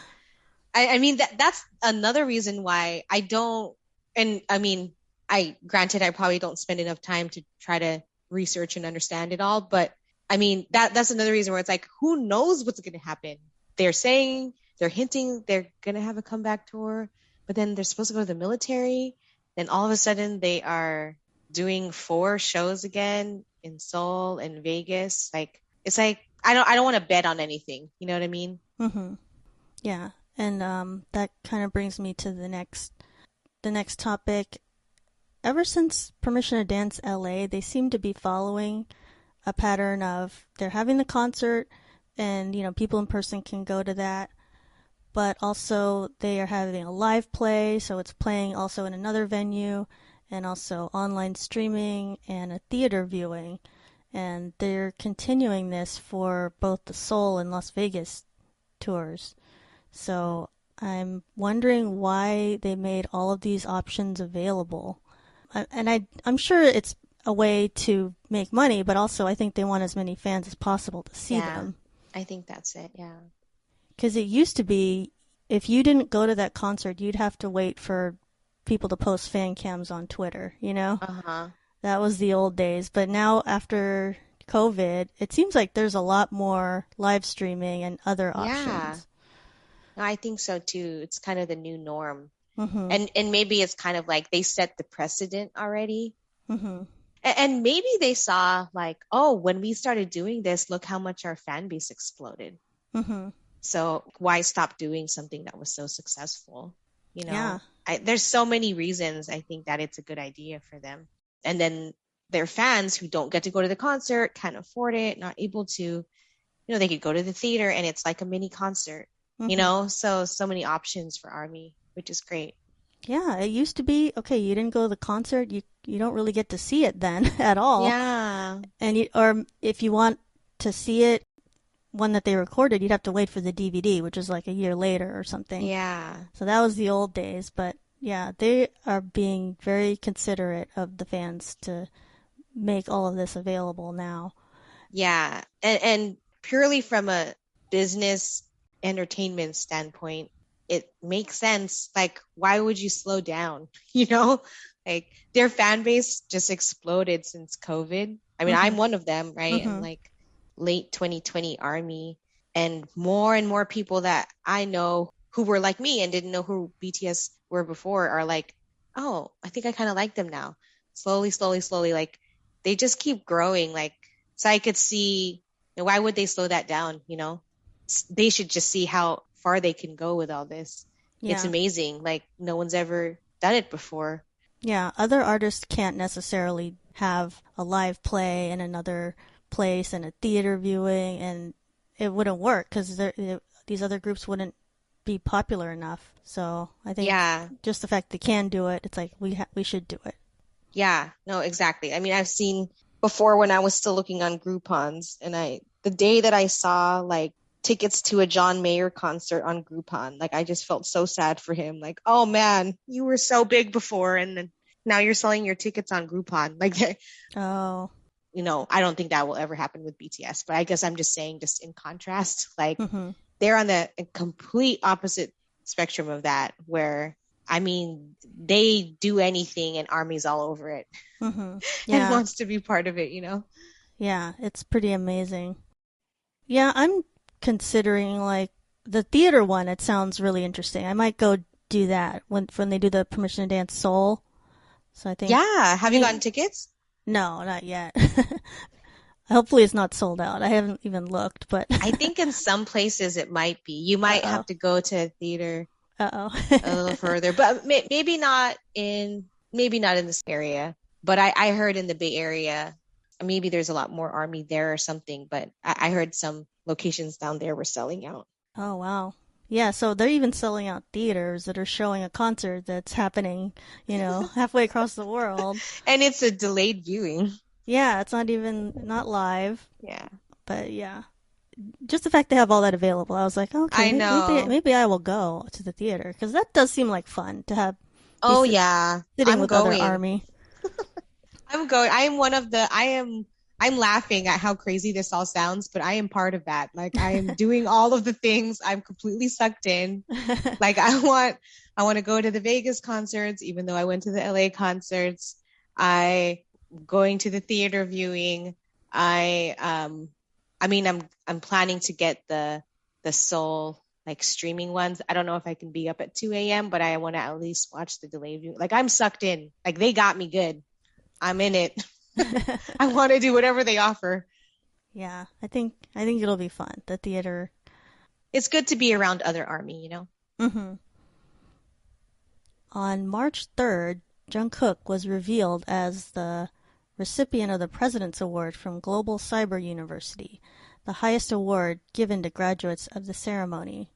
I mean that's another reason why I don't and I mean I granted I probably don't spend enough time to try to research and understand it all, but I mean that's another reason where it's like who knows what's going to happen. They're saying they're hinting they're going to have a comeback tour, but then they're supposed to go to the military, then all of a sudden they are doing four shows again in Seoul and Vegas. Like it's like I don't want to bet on anything, you know what I mean? hmm Yeah, and that kind of brings me to the next topic. Ever since Permission to Dance LA, they seem to be following a pattern of they're having the concert and people in person can go to that, but also they are having a live play, so it's playing also in another venue and also online streaming and a theater viewing, and they're continuing this for both the Seoul and Las Vegas tours. So I'm wondering why they made all of these options available. I'm sure it's a way to make money, but also I think they want as many fans as possible to see Yeah, them. I think that's it. Yeah. Because it used to be, if you didn't go to that concert, you'd have to wait for people to post fan cams on Twitter, you know? Uh-huh. That was the old days. But now, after COVID, it seems like there's a lot more live streaming and other Yeah. options. I think so too. It's kind of the new norm. Mm-hmm. And maybe it's kind of like they set the precedent already. Mm-hmm. And maybe they saw like, oh, when we started doing this, look how much our fan base exploded. Mm-hmm. So why stop doing something that was so successful? You Yeah. know, there's so many reasons I think that it's a good idea for them. And then their fans who don't get to go to the concert, can't afford it, not able to, they could go to the theater and it's like a mini concert, Mm-hmm. so many options for Army, which is great. Yeah, it used to be okay. You didn't go to the concert, you don't really get to see it then at all. Yeah. And or if you want to see it, one that they recorded, you'd have to wait for the DVD, which is like a year later or something. Yeah. So that was the old days. But yeah, they are being very considerate of the fans to make all of this available now. Yeah. And purely from a business entertainment standpoint, it makes sense. Like, why would you slow down? You know, like their fan base just exploded since COVID. I mean, Mm-hmm. I'm one of them, right? I'm Mm-hmm. like late 2020 Army, and more people that I know who were like me and didn't know who BTS were before are like, oh, I think I kind of like them now. Slowly, slowly, slowly, like they just keep growing. Like, so I could see, why would they slow that down? They should just see how far they can go with all this. It's Yeah. amazing. Like, no one's ever done it before. Yeah. Other artists can't necessarily have a live play in another place and a theater viewing and it wouldn't work because these other groups wouldn't be popular enough. So I think Yeah. just the fact they can do it, it's like we should do it. Yeah, no, exactly. I mean, I've seen before when I was still looking on Groupon's, and the day that I saw like tickets to a John Mayer concert on Groupon, like I just felt so sad for him. Like, oh man, you were so big before, and then now you're selling your tickets on Groupon. Like, Oh. I don't think that will ever happen with BTS, but I guess I'm just saying, just in contrast, like Hmm. they're on the complete opposite spectrum of that, where I mean, they do anything and armies all over it Hmm. and Yeah. wants to be part of it. Yeah. It's pretty amazing. Yeah, I'm considering like the theater one. It sounds really interesting. I might go do that when they do the Permission to Dance Seoul. So Yeah. I Have you gotten think tickets? no, not yet. Hopefully it's not sold out. I haven't even looked, but I think in some places it might be. You might uh-oh. have to go to a theater Uh-oh. a little further, but maybe not in this area. But I heard in the Bay Area, maybe there's a lot more army there or something. But I heard some locations down there were selling out, Oh, wow. Yeah, so they're even selling out theaters that are showing a concert that's happening, halfway across the world. and it's a delayed viewing. Yeah, it's not live, Yeah, but yeah. Just the fact they have all that available, I was like, okay, I know. maybe I will go to the theater because that does seem like fun to have be Oh yeah, sitting I'm with other going. army. I'm going. I am one of the. I'm laughing at how crazy this all sounds, but I am part of that. Like I am doing all of the things. I'm completely sucked in. Like I want to go to the Vegas concerts, even though I went to the LA concerts. I going to the theater viewing. I mean, I'm planning to get the Soul like streaming ones. I don't know if I can be up at 2 a.m., but I want to at least watch the delay view. Like I'm sucked in. Like they got me good. I'm in it. I want to do whatever they offer. Yeah, I think it'll be fun. The theater. It's good to be around other army. Hmm. On March 3rd, Jungkook was revealed as the recipient of the President's Award from Global Cyber University, the highest award given to graduates of the ceremony.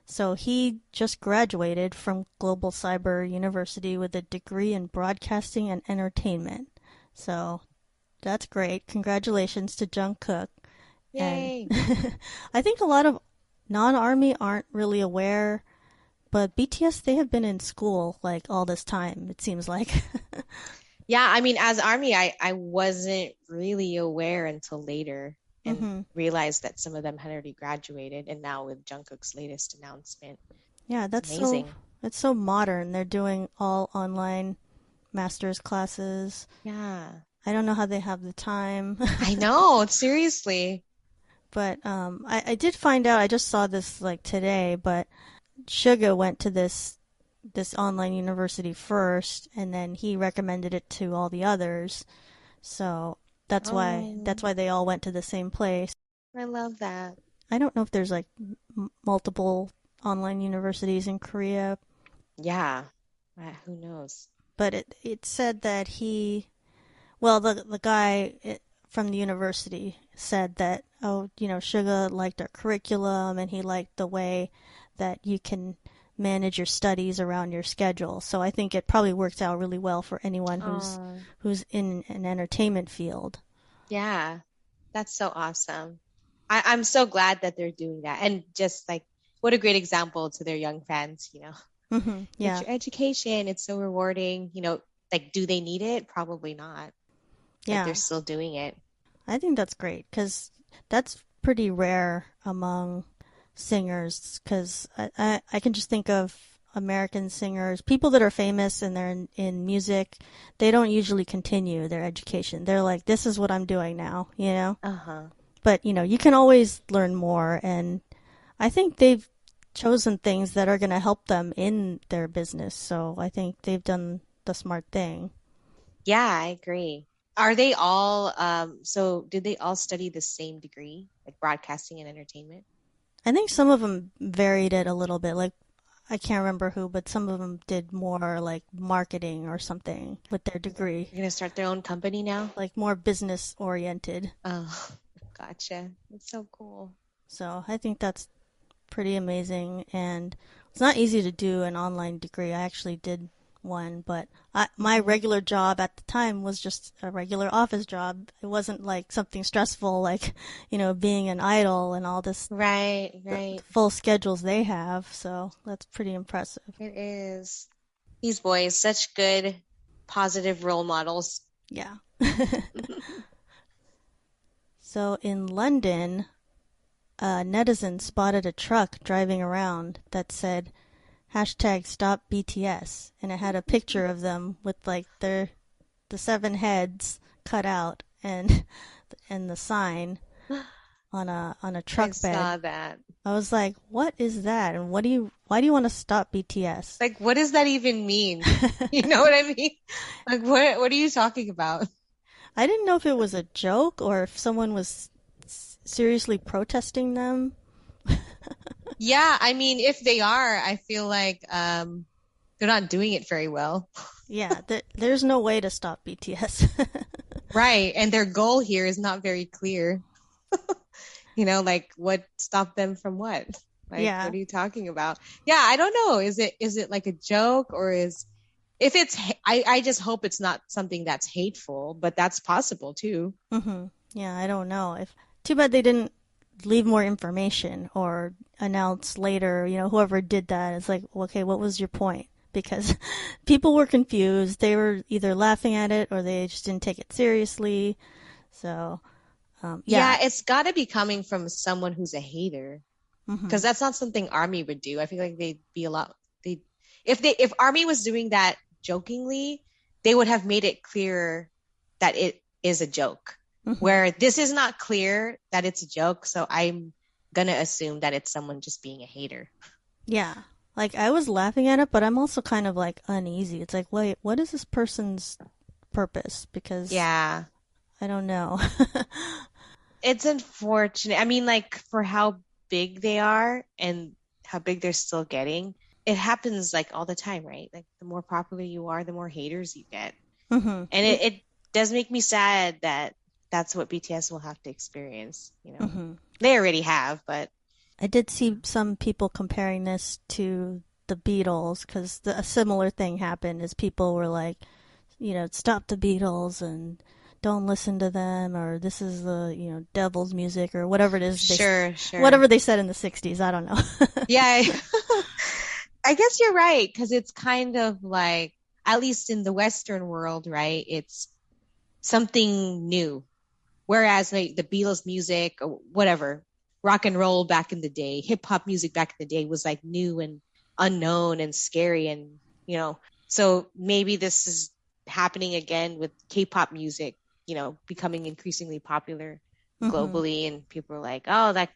So he just graduated from Global Cyber University with a degree in broadcasting and entertainment. So that's great. Congratulations to Jungkook. And Yay. I think a lot of non-army aren't really aware, but BTS, they have been in school like all this time, it seems like. Yeah, I mean, as army, I wasn't really aware until later and Hmm. realized that some of them had already graduated. And now with Jungkook's latest announcement, Yeah, it's amazing. it's so modern. They're doing all online master's classes. Yeah, I don't know how they have the time. I know. Seriously. But I did find out. I just saw this like today. But Suga went to this online university first, and then he recommended it to all the others. So Oh, that's why they all went to the same place. I love that. I don't know if there's like multiple online universities in Korea, Yeah. Who knows? but it said that well, the guy from the university said that, oh, Suga liked our curriculum and he liked the way that you can manage your studies around your schedule. So I think it probably works out really well for anyone Oh, who's in an entertainment field. yeah. That's so awesome. I'm so glad that they're doing that. And just like, what a great example to their young fans. Hmm. Get Yeah, your education. It's so rewarding. Like, do they need it? Probably not, but they're yeah. still doing it. I think that's great because that's pretty rare among singers. Because I can just think of American singers, people that are famous and they're in music, they don't usually continue their education. They're like, this is what I'm doing now. Uh-huh. But, you can always learn more. And I think they've chosen things that are going to help them in their business. So I think they've done the smart thing. Yeah, I agree. Are they all, so did they all study the same degree, like broadcasting and entertainment? I think some of them varied it a little bit. Like, I can't remember who, but some of them did more like marketing or something with their degree, They're gonna start their own company now? like more business oriented. Oh, gotcha. That's so cool. So I think that's pretty amazing. And it's not easy to do an online degree. I actually did one, but my Hmm. regular job at the time was just a regular office job. It wasn't like something stressful like, being an idol and all this, Right, the right. full schedules they have. So that's pretty impressive. It is. These boys, such good, positive role models. Yeah. So in London, a netizen spotted a truck driving around that said hashtag stop BTS, and it had a picture of them with like the seven heads cut out and the sign on a I truck bed. saw that. I was like, what is that? And why do you want to stop BTS? Like, what does that even mean? You know what I mean? Like, what are you talking about? I didn't know if it was a joke or if someone was seriously protesting them. Yeah, I mean, if they are, I feel like they're not doing it very well. Yeah, there's no way to stop BTS. Right. And their goal here is not very clear. You know, like what stopped them from what? Like, Yeah. what are you talking about? Yeah, I don't know. Is it like a joke or is if it's I just hope it's not something that's hateful, but that's possible too. Yeah, I don't know. If too bad they didn't leave more information or announce later, whoever did that. It's like, okay, what was your point? Because people were confused. They were either laughing at it or they just didn't take it seriously. So, yeah. Yeah, it's got to be coming from someone who's a hater hmm because that's not something Army would do. I feel like they'd be a lot they if Army was doing that jokingly, they would have made it clearer that it is a joke. hmm Where this is not clear that it's a joke, so I'm gonna assume that it's someone just being a hater. Yeah. Like I was laughing at it, but I'm also kind of like uneasy. It's like, wait, what is this person's purpose? Because Yeah, I don't know. it's unfortunate. I mean, like for how big they are and how big they're still getting, it happens like all the time, right? Like the more popular you are, the more haters you get. And Yeah. it does make me sad that that's what BTS will have to experience, you know. hmm They already have, but I did see some people comparing this to the Beatles because a similar thing happened. Is people were like, stop the Beatles and don't listen to them, or this is the devil's music, or whatever it is sure, sure. whatever they said in the '60s. I don't know. Yeah, I guess you're right, because it's kind of like, at least in the Western world, right? It's something new. Whereas like the Beatles music or whatever, rock and roll back in the day, hip hop music back in the day was like new and unknown and scary and so maybe this is happening again with K-pop music, becoming increasingly popular hmm globally and people are like, "Oh, that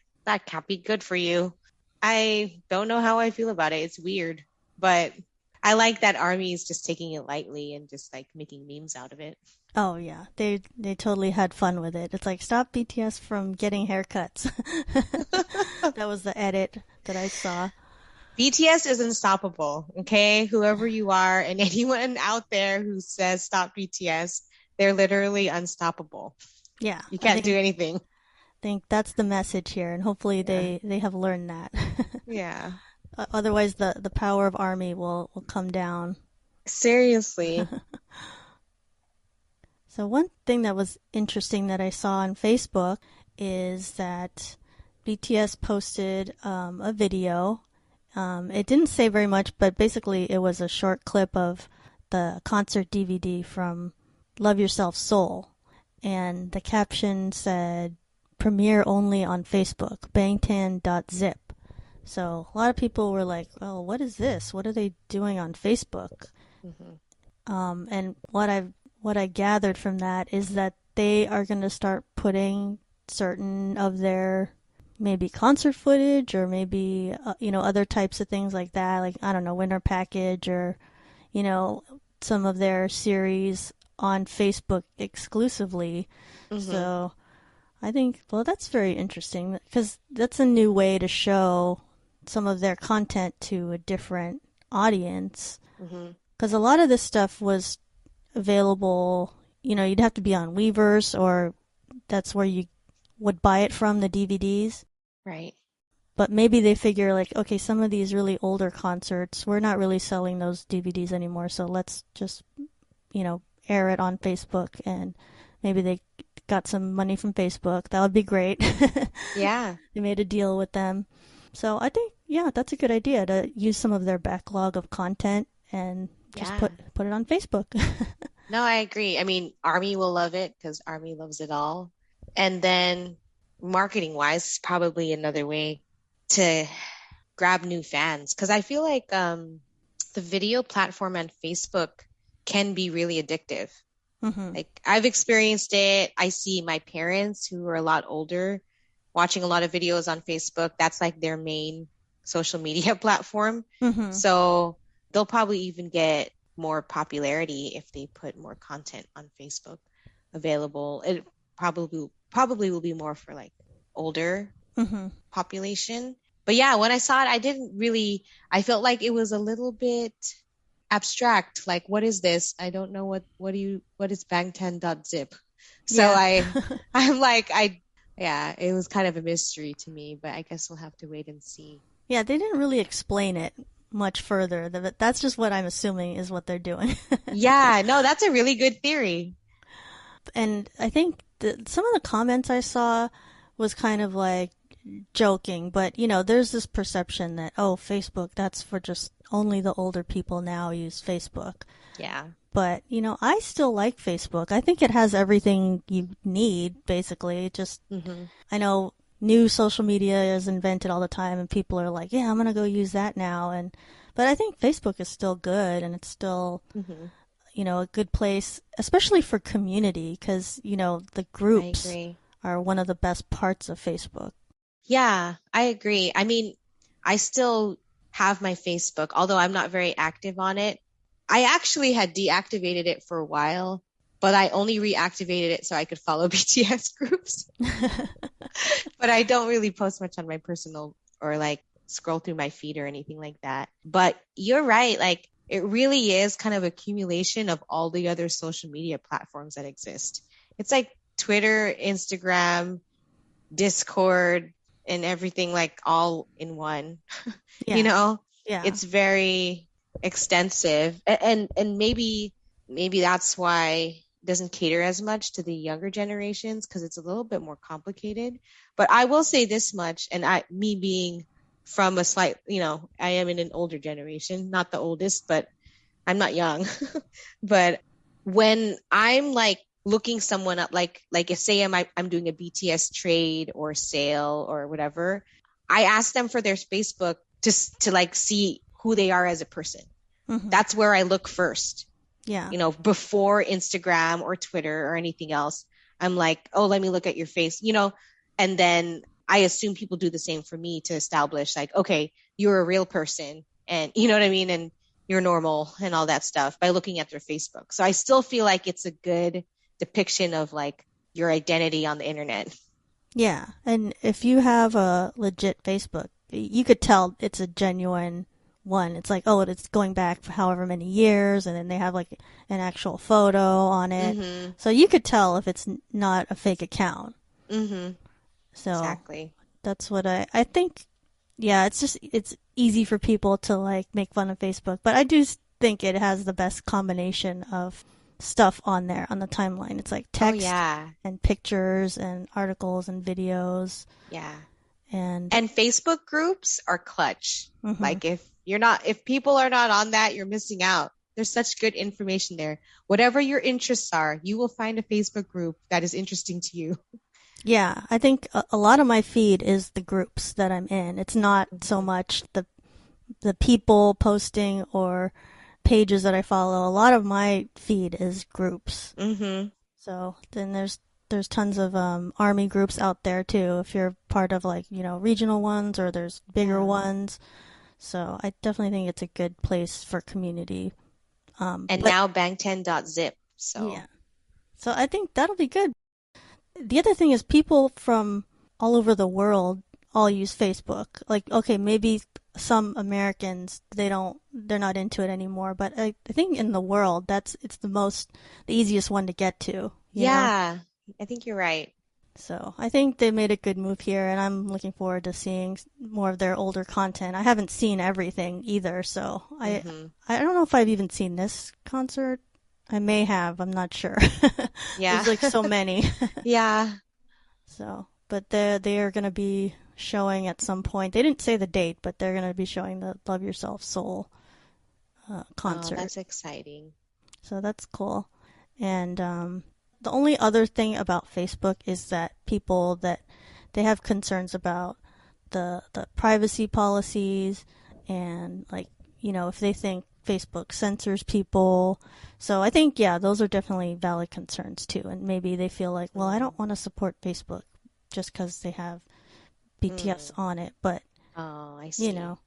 can't be good for you." I don't know how I feel about it. It's weird, but I like that Army is just taking it lightly and just like making memes out of it. Oh yeah, they totally had fun with it. It's like stop BTS from getting haircuts. That was the edit that I saw. BTS is unstoppable, okay? Whoever you are and anyone out there who says stop BTS, they're literally unstoppable. Yeah, You I can't do think anything. think that's the message here, and hopefully Yeah. they have learned that. Yeah. Otherwise, the power of Army will come down. Seriously. So one thing that was interesting that I saw on Facebook is that BTS posted a video. It didn't say very much, but basically it was a short clip of the concert DVD from Love Yourself Soul. And the caption said, premiere only on Facebook, bangtan.zip. So a lot of people were like, oh, what is this? What are they doing on Facebook? Hmm. And what I gathered from that is that they are going to start putting certain of their maybe concert footage or maybe other types of things like that, like I don't know, winter package or you know some of their series on Facebook exclusively. Hmm. So I think, well, that's very interesting because that's a new way to show some of their content to a different audience. Hmm. Because a lot of this stuff was available, you'd have to be on Weavers or that's where you would buy it from, the DVDs. Right. But maybe they figure like, okay, some of these really older concerts, we're not really selling those DVDs anymore, so let's just, air it on Facebook, and maybe they got some money from Facebook. That would be great. Yeah. They made a deal with them. So I think, yeah, that's a good idea to use some of their backlog of content and just put Yeah. put it on Facebook. No, I agree. I mean, Army will love it because Army loves it all. And then marketing wise, probably another way to grab new fans. Because I feel like the video platform on Facebook can be really addictive. Hmm. Like I've experienced it. I see my parents who are a lot older watching a lot of videos on Facebook. That's like their main social media platform. Hmm. So they'll probably even get more popularity if they put more content on Facebook available. It probably will be more for like older Hmm. population. But yeah, when I saw it, I felt like it was a little bit abstract. Like, what is this? I don't know what is bang10.zip. So Yeah. I'm like, yeah, it was kind of a mystery to me, but I guess we'll have to wait and see. Yeah, they didn't really explain it much further. That's just what I'm assuming is what they're doing. Yeah, no, that's a really good theory. And I think some of the comments I saw was kind of like joking, but there's this perception that, oh, Facebook, that's for just only the older people now use Facebook. Yeah. But, I still like Facebook. I think it has everything you need, basically. Just, Hmm. I know new social media is invented all the time and people are like, yeah, I'm going to go use that now. But I think Facebook is still good, and it's still, Hmm. a good place, especially for community, because, the I groups agree. are one of the best parts of Facebook. Yeah, I agree. I mean, I still have my Facebook, although I'm not very active on it. I actually had deactivated it for a while, but I only reactivated it so I could follow BTS groups. But I don't really post much on my personal or like scroll through my feed or anything like that. But you're right. Like it really is kind of accumulation of all the other social media platforms that exist. It's like Twitter, Instagram, Discord, and everything like all in one. You Yeah. know, Yeah. it's very extensive, and maybe that's why it doesn't cater as much to the younger generations because it's a little bit more complicated. But I will say this much, and me being from a slight, I am in an older generation, not the oldest, but I'm not young. But when I'm like looking someone up, like if say I'm doing a BTS trade or sale or whatever, I ask them for their Facebook just to like see who they are as a person. Hmm. That's where I look first, Yeah. before Instagram or Twitter or anything else. I'm like, oh, let me look at your face, and then I assume people do the same for me to establish like, okay, you're a real person and you know what I mean? And you're normal and all that stuff by looking at their Facebook. So I still feel like it's a good depiction of like your identity on the internet. Yeah. And if you have a legit Facebook, you could tell it's a genuine one. It's like, oh, it's going back for however many years, and then they have like an actual photo on it. Mm-hmm. So you could tell if it's not a fake account. Mm-hmm. So Exactly. that's what I think. Yeah, it's easy for people to like make fun of Facebook, but I do think it has the best combination of stuff on there on the timeline. It's like Oh text yeah. and pictures and articles and videos Yeah. and And Facebook groups are clutch. mhm. Like if people are not on that, you're missing out. There's such good information there. Whatever your interests are, you will find a Facebook group that is interesting to you. Yeah, I think a lot of my feed is the groups that I'm in. It's not so Hmm. much the people posting or pages that I follow. A lot of my feed is groups. Hmm. So then there's tons of army groups out there too. If you're part of like regional ones, or there's bigger Yeah. ones. So I definitely think it's a good place for community. And But now bang10.zip. yeah, So, so I think that'll be good. The other thing is people from all over the world all use Facebook. Like, okay, maybe some Americans they're not into it anymore, but I think in the world it's the easiest one to get to. yeah, I think you're right. So I think they made a good move here, and I'm looking forward to seeing more of their older content. I haven't seen everything either, so Mm-hmm. I don't know if I've even seen this concert. I may have, I'm not sure. Yeah. There's like so many. Yeah. So, but they are going to be showing at some point. They didn't say the date, but they're going to be showing the Love Yourself Soul Oh, concert. that's exciting. So that's cool. And the only other thing about Facebook is that people that they have concerns about the privacy policies and like if they think Facebook censors people. So I think yeah, those are definitely valid concerns too. And maybe they feel like, well, I don't Mm. want to support Facebook just because they have BTS Mm. on it, but Oh, I you see. know,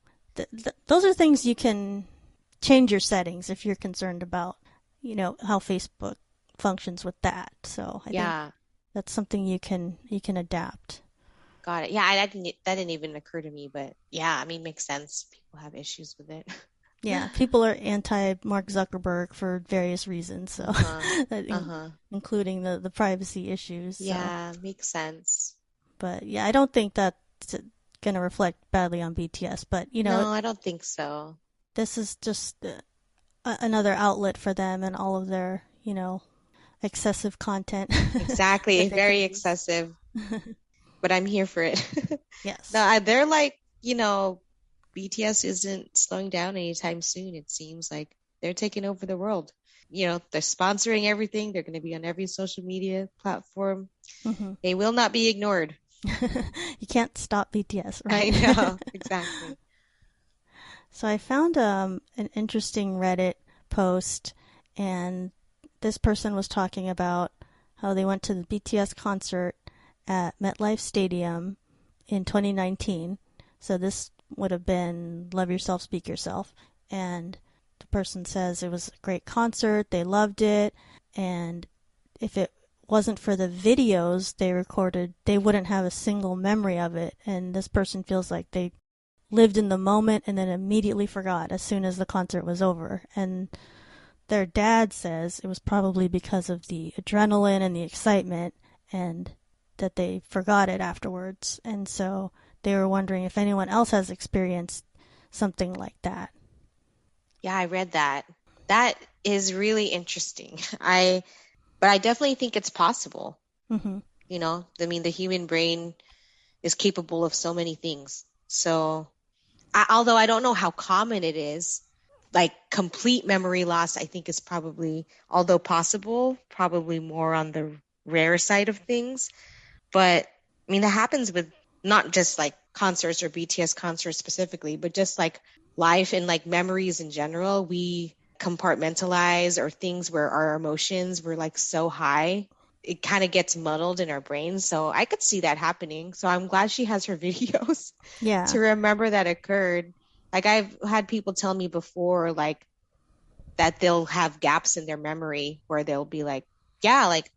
those are things you can change your settings if you're concerned about, how Facebook functions with that. So I think Yeah, that's something you can adapt. got it. Yeah, that didn't even occur to me, but yeah, I mean, makes sense. People have issues with it. Yeah, people are anti Mark Zuckerberg for various reasons, so Uh-huh. that Uh-huh. including the privacy issues. So, Yeah, makes sense. but yeah, I don't think that's going to reflect badly on BTS. But No, I don't think so. this is just another outlet for them and all of their excessive content Exactly. that they Very produce. excessive, but I'm here for it. No, Yes. they're like, BTS isn't slowing down anytime soon. It seems like they're taking over the world. They're sponsoring everything. They're going to be on every social media platform. Hmm. They will not be ignored. You can't stop BTS, right? I know, exactly. So I found an interesting Reddit post, and this person was talking about how they went to the BTS concert at MetLife Stadium in 2019. So this would have been Love Yourself, Speak Yourself. And the person says it was a great concert, they loved it, and if it wasn't for the videos they recorded, they wouldn't have a single memory of it. And this person feels like they lived in the moment and then immediately forgot as soon as the concert was over. And their dad says it was probably because of the adrenaline and the excitement and that they forgot it afterwards. And so they were wondering if anyone else has experienced something like that. Yeah, I read that. That is really interesting. But I definitely think it's possible. Hmm. I mean, the human brain is capable of so many things. So, although I don't know how common it is, like complete memory loss, I think is probably, although possible, probably more on the rare side of things. But I mean, that happens with not just like concerts or BTS concerts specifically, but just like life and like memories in general. We compartmentalize or things where our emotions were like so high, it kind of gets muddled in our brains. So I could see that happening. So I'm glad she has her videos Yeah. to remember that occurred. Like I've had people tell me before, like that they'll have gaps in their memory where they'll be like, yeah, like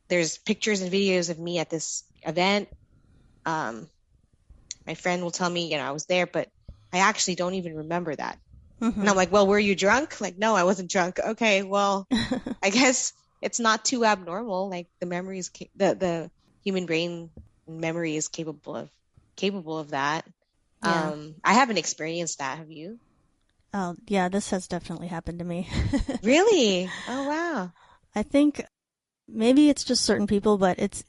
there's pictures and videos of me at this event. Um, my friend will tell me, I was there, but I actually don't even remember that. And I'm Hmm. like, well, were you drunk? Like, no, I wasn't drunk. Okay, well, I guess it's not too abnormal. Like the memories, the human brain memory is capable of that. Yeah. I haven't experienced that. Have you? Oh, yeah, this has definitely happened to me. Really? Oh, wow. I think maybe it's just certain people, but it's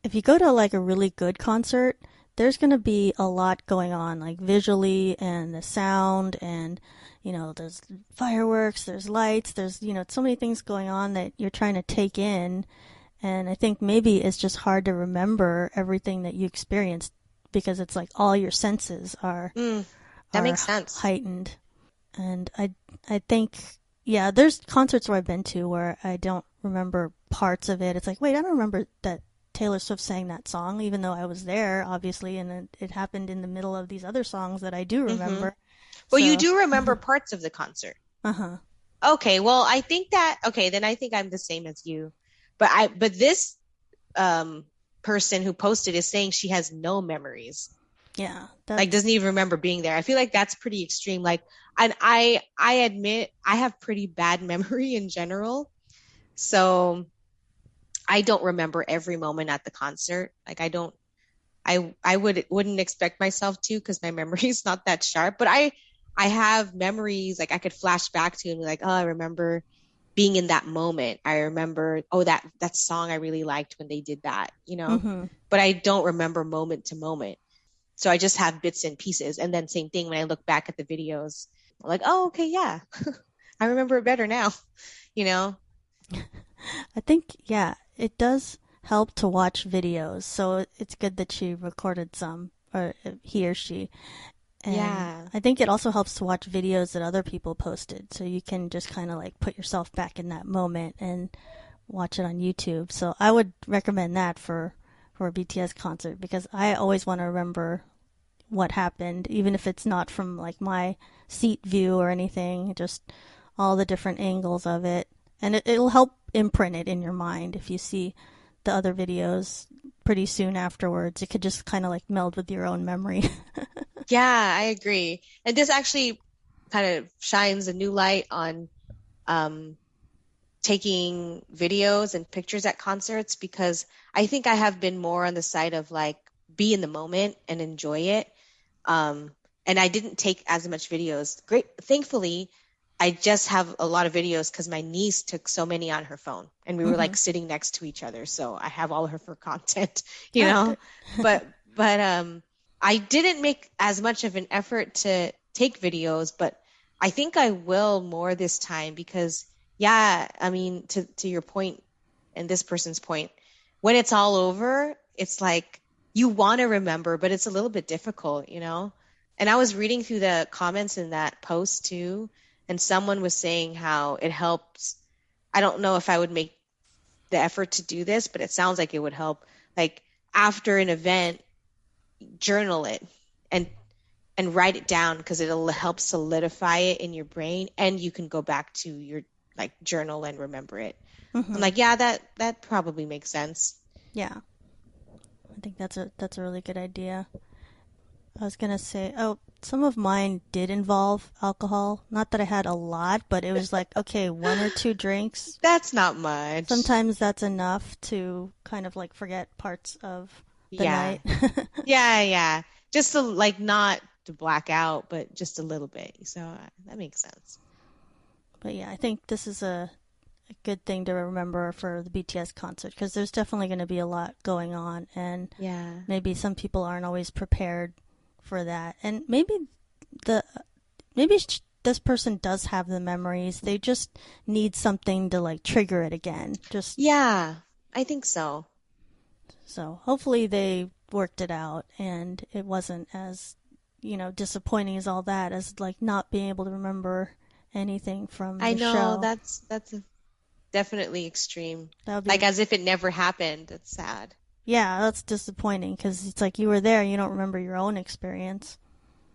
if you go to like a really good concert, there's going to be a lot going on, like visually and the sound, and there's fireworks, there's lights, there's so many things going on that you're trying to take in, and I think maybe it's just hard to remember everything that you experienced because it's like all your senses are Mm, that are makes sense. heightened, and I think yeah, there's concerts where I've been to where I don't remember parts of it. It's like, wait, I don't remember that Taylor Swift sang that song, even though I was there, obviously, and it happened in the middle of these other songs that I do Hmm. remember. Well, you So, do remember parts of the concert. uh huh, Okay, well, I think that okay, then I think I'm the same as you. But this um person who posted is saying she has no memories. yeah, Like doesn't that's even remember being there. I feel like that's pretty extreme. Like and I admit I have pretty bad memory in general. So I don't remember every moment at the concert. Like I wouldn't expect myself to, because my memory is not that sharp. But I have memories like I could flash back to and be like, oh, I remember being in that moment. I remember, oh, that song I really liked when they did that, you know. Mm-hmm. But I don't remember moment to moment. So I just have bits and pieces. And then same thing when I look back at the videos, I'm like, oh, okay, yeah, I remember it better now, you know. I think, yeah, it does help to watch videos. So it's good that she recorded some, or he or she. And Yeah. I think it also helps to watch videos that other people posted. So you can just kind of like put yourself back in that moment and watch it on YouTube. So I would recommend that for a BTS concert, because I always want to remember what happened, even if it's not from like my seat view or anything, just all the different angles of it. And it'll help imprint it in your mind if you see the other videos pretty soon afterwards. It could just kind of like meld with your own memory. Yeah, I agree. And this actually kind of shines a new light on um, taking videos and pictures at concerts, because I think I have been more on the side of like be in the moment and enjoy it. Um, and I didn't take as much videos. Great, thankfully, I just have a lot of videos because my niece took so many on her phone, and we were Mm-hmm. like sitting next to each other, so I have all of her content, you Oh, know. good. But I didn't make as much of an effort to take videos, but I think I will more this time because, yeah, I mean, to your point and this person's point, when it's all over, it's like you want to remember, but it's a little bit difficult, you know? And I was reading through the comments in that post too, and someone was saying how it helps. I don't know if I would make the effort to do this, but it sounds like it would help. Like after an event, journal it and write it down, because it'll help solidify it in your brain, and you can go back to your like journal and remember it. I'm Mm-hmm. like, yeah, that probably makes sense. Yeah, I think that's a really good idea. I was gonna say, oh, some of mine did involve alcohol. Not that I had a lot, but it was like, okay, one or two drinks. That's not much. Sometimes that's enough to kind of like forget parts of the Yeah. night. Yeah. Just to like not to black out, but just a little bit. So that makes sense. But yeah, I think this is a good thing to remember for the BTS concert, because there's definitely going to be a lot going on, and Yeah. maybe some people aren't always prepared for that. And the maybe this person does have the memories. They just need something to like trigger it again. Just Yeah, I think so. so hopefully they worked it out and it wasn't as, disappointing as all that, as like not being able to remember anything from I the know show. that's definitely extreme. That would Like be, as if it never happened. It's sad. yeah, that's disappointing, because it's like you were there, you don't remember your own experience.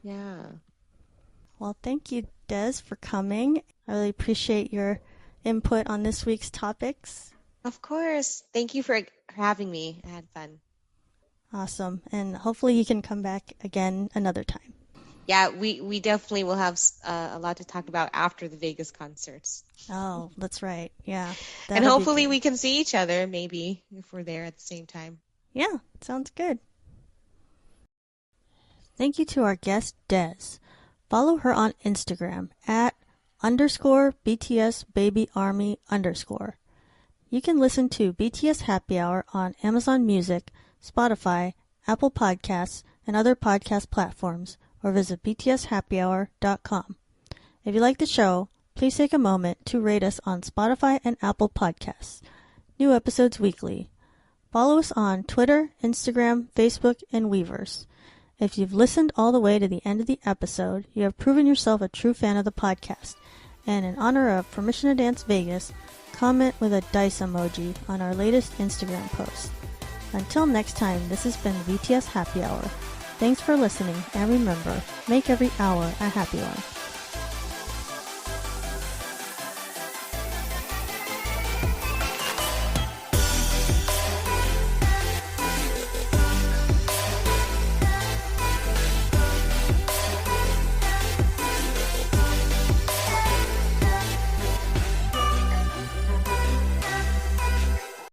Yeah. Well, thank you, Des, for coming. I really appreciate your input on this week's topics. Of course. Thank you for having me. I had fun. Awesome. And hopefully you can come back again another time. Yeah, we definitely will have a lot to talk about after the Vegas concerts. Oh, that's right. Yeah, And that'll be hopefully good. we can see each other maybe if we're there at the same time. Yeah, sounds good. Thank you to our guest, Des. Follow her on Instagram at _ BTS Baby Army _. You can listen to BTS Happy Hour on Amazon Music, Spotify, Apple Podcasts, and other podcast platforms, or visit btshappyhour.com. If you like the show, please take a moment to rate us on Spotify and Apple Podcasts. New episodes weekly. Follow us on Twitter, Instagram, Facebook, and Weverse. If you've listened all the way to the end of the episode, you have proven yourself a true fan of the podcast. And in honor of Permission to Dance Vegas, comment with a dice emoji on our latest Instagram post. Until next time, this has been BTS Happy Hour. Thanks for listening, and remember, make every hour a happy one.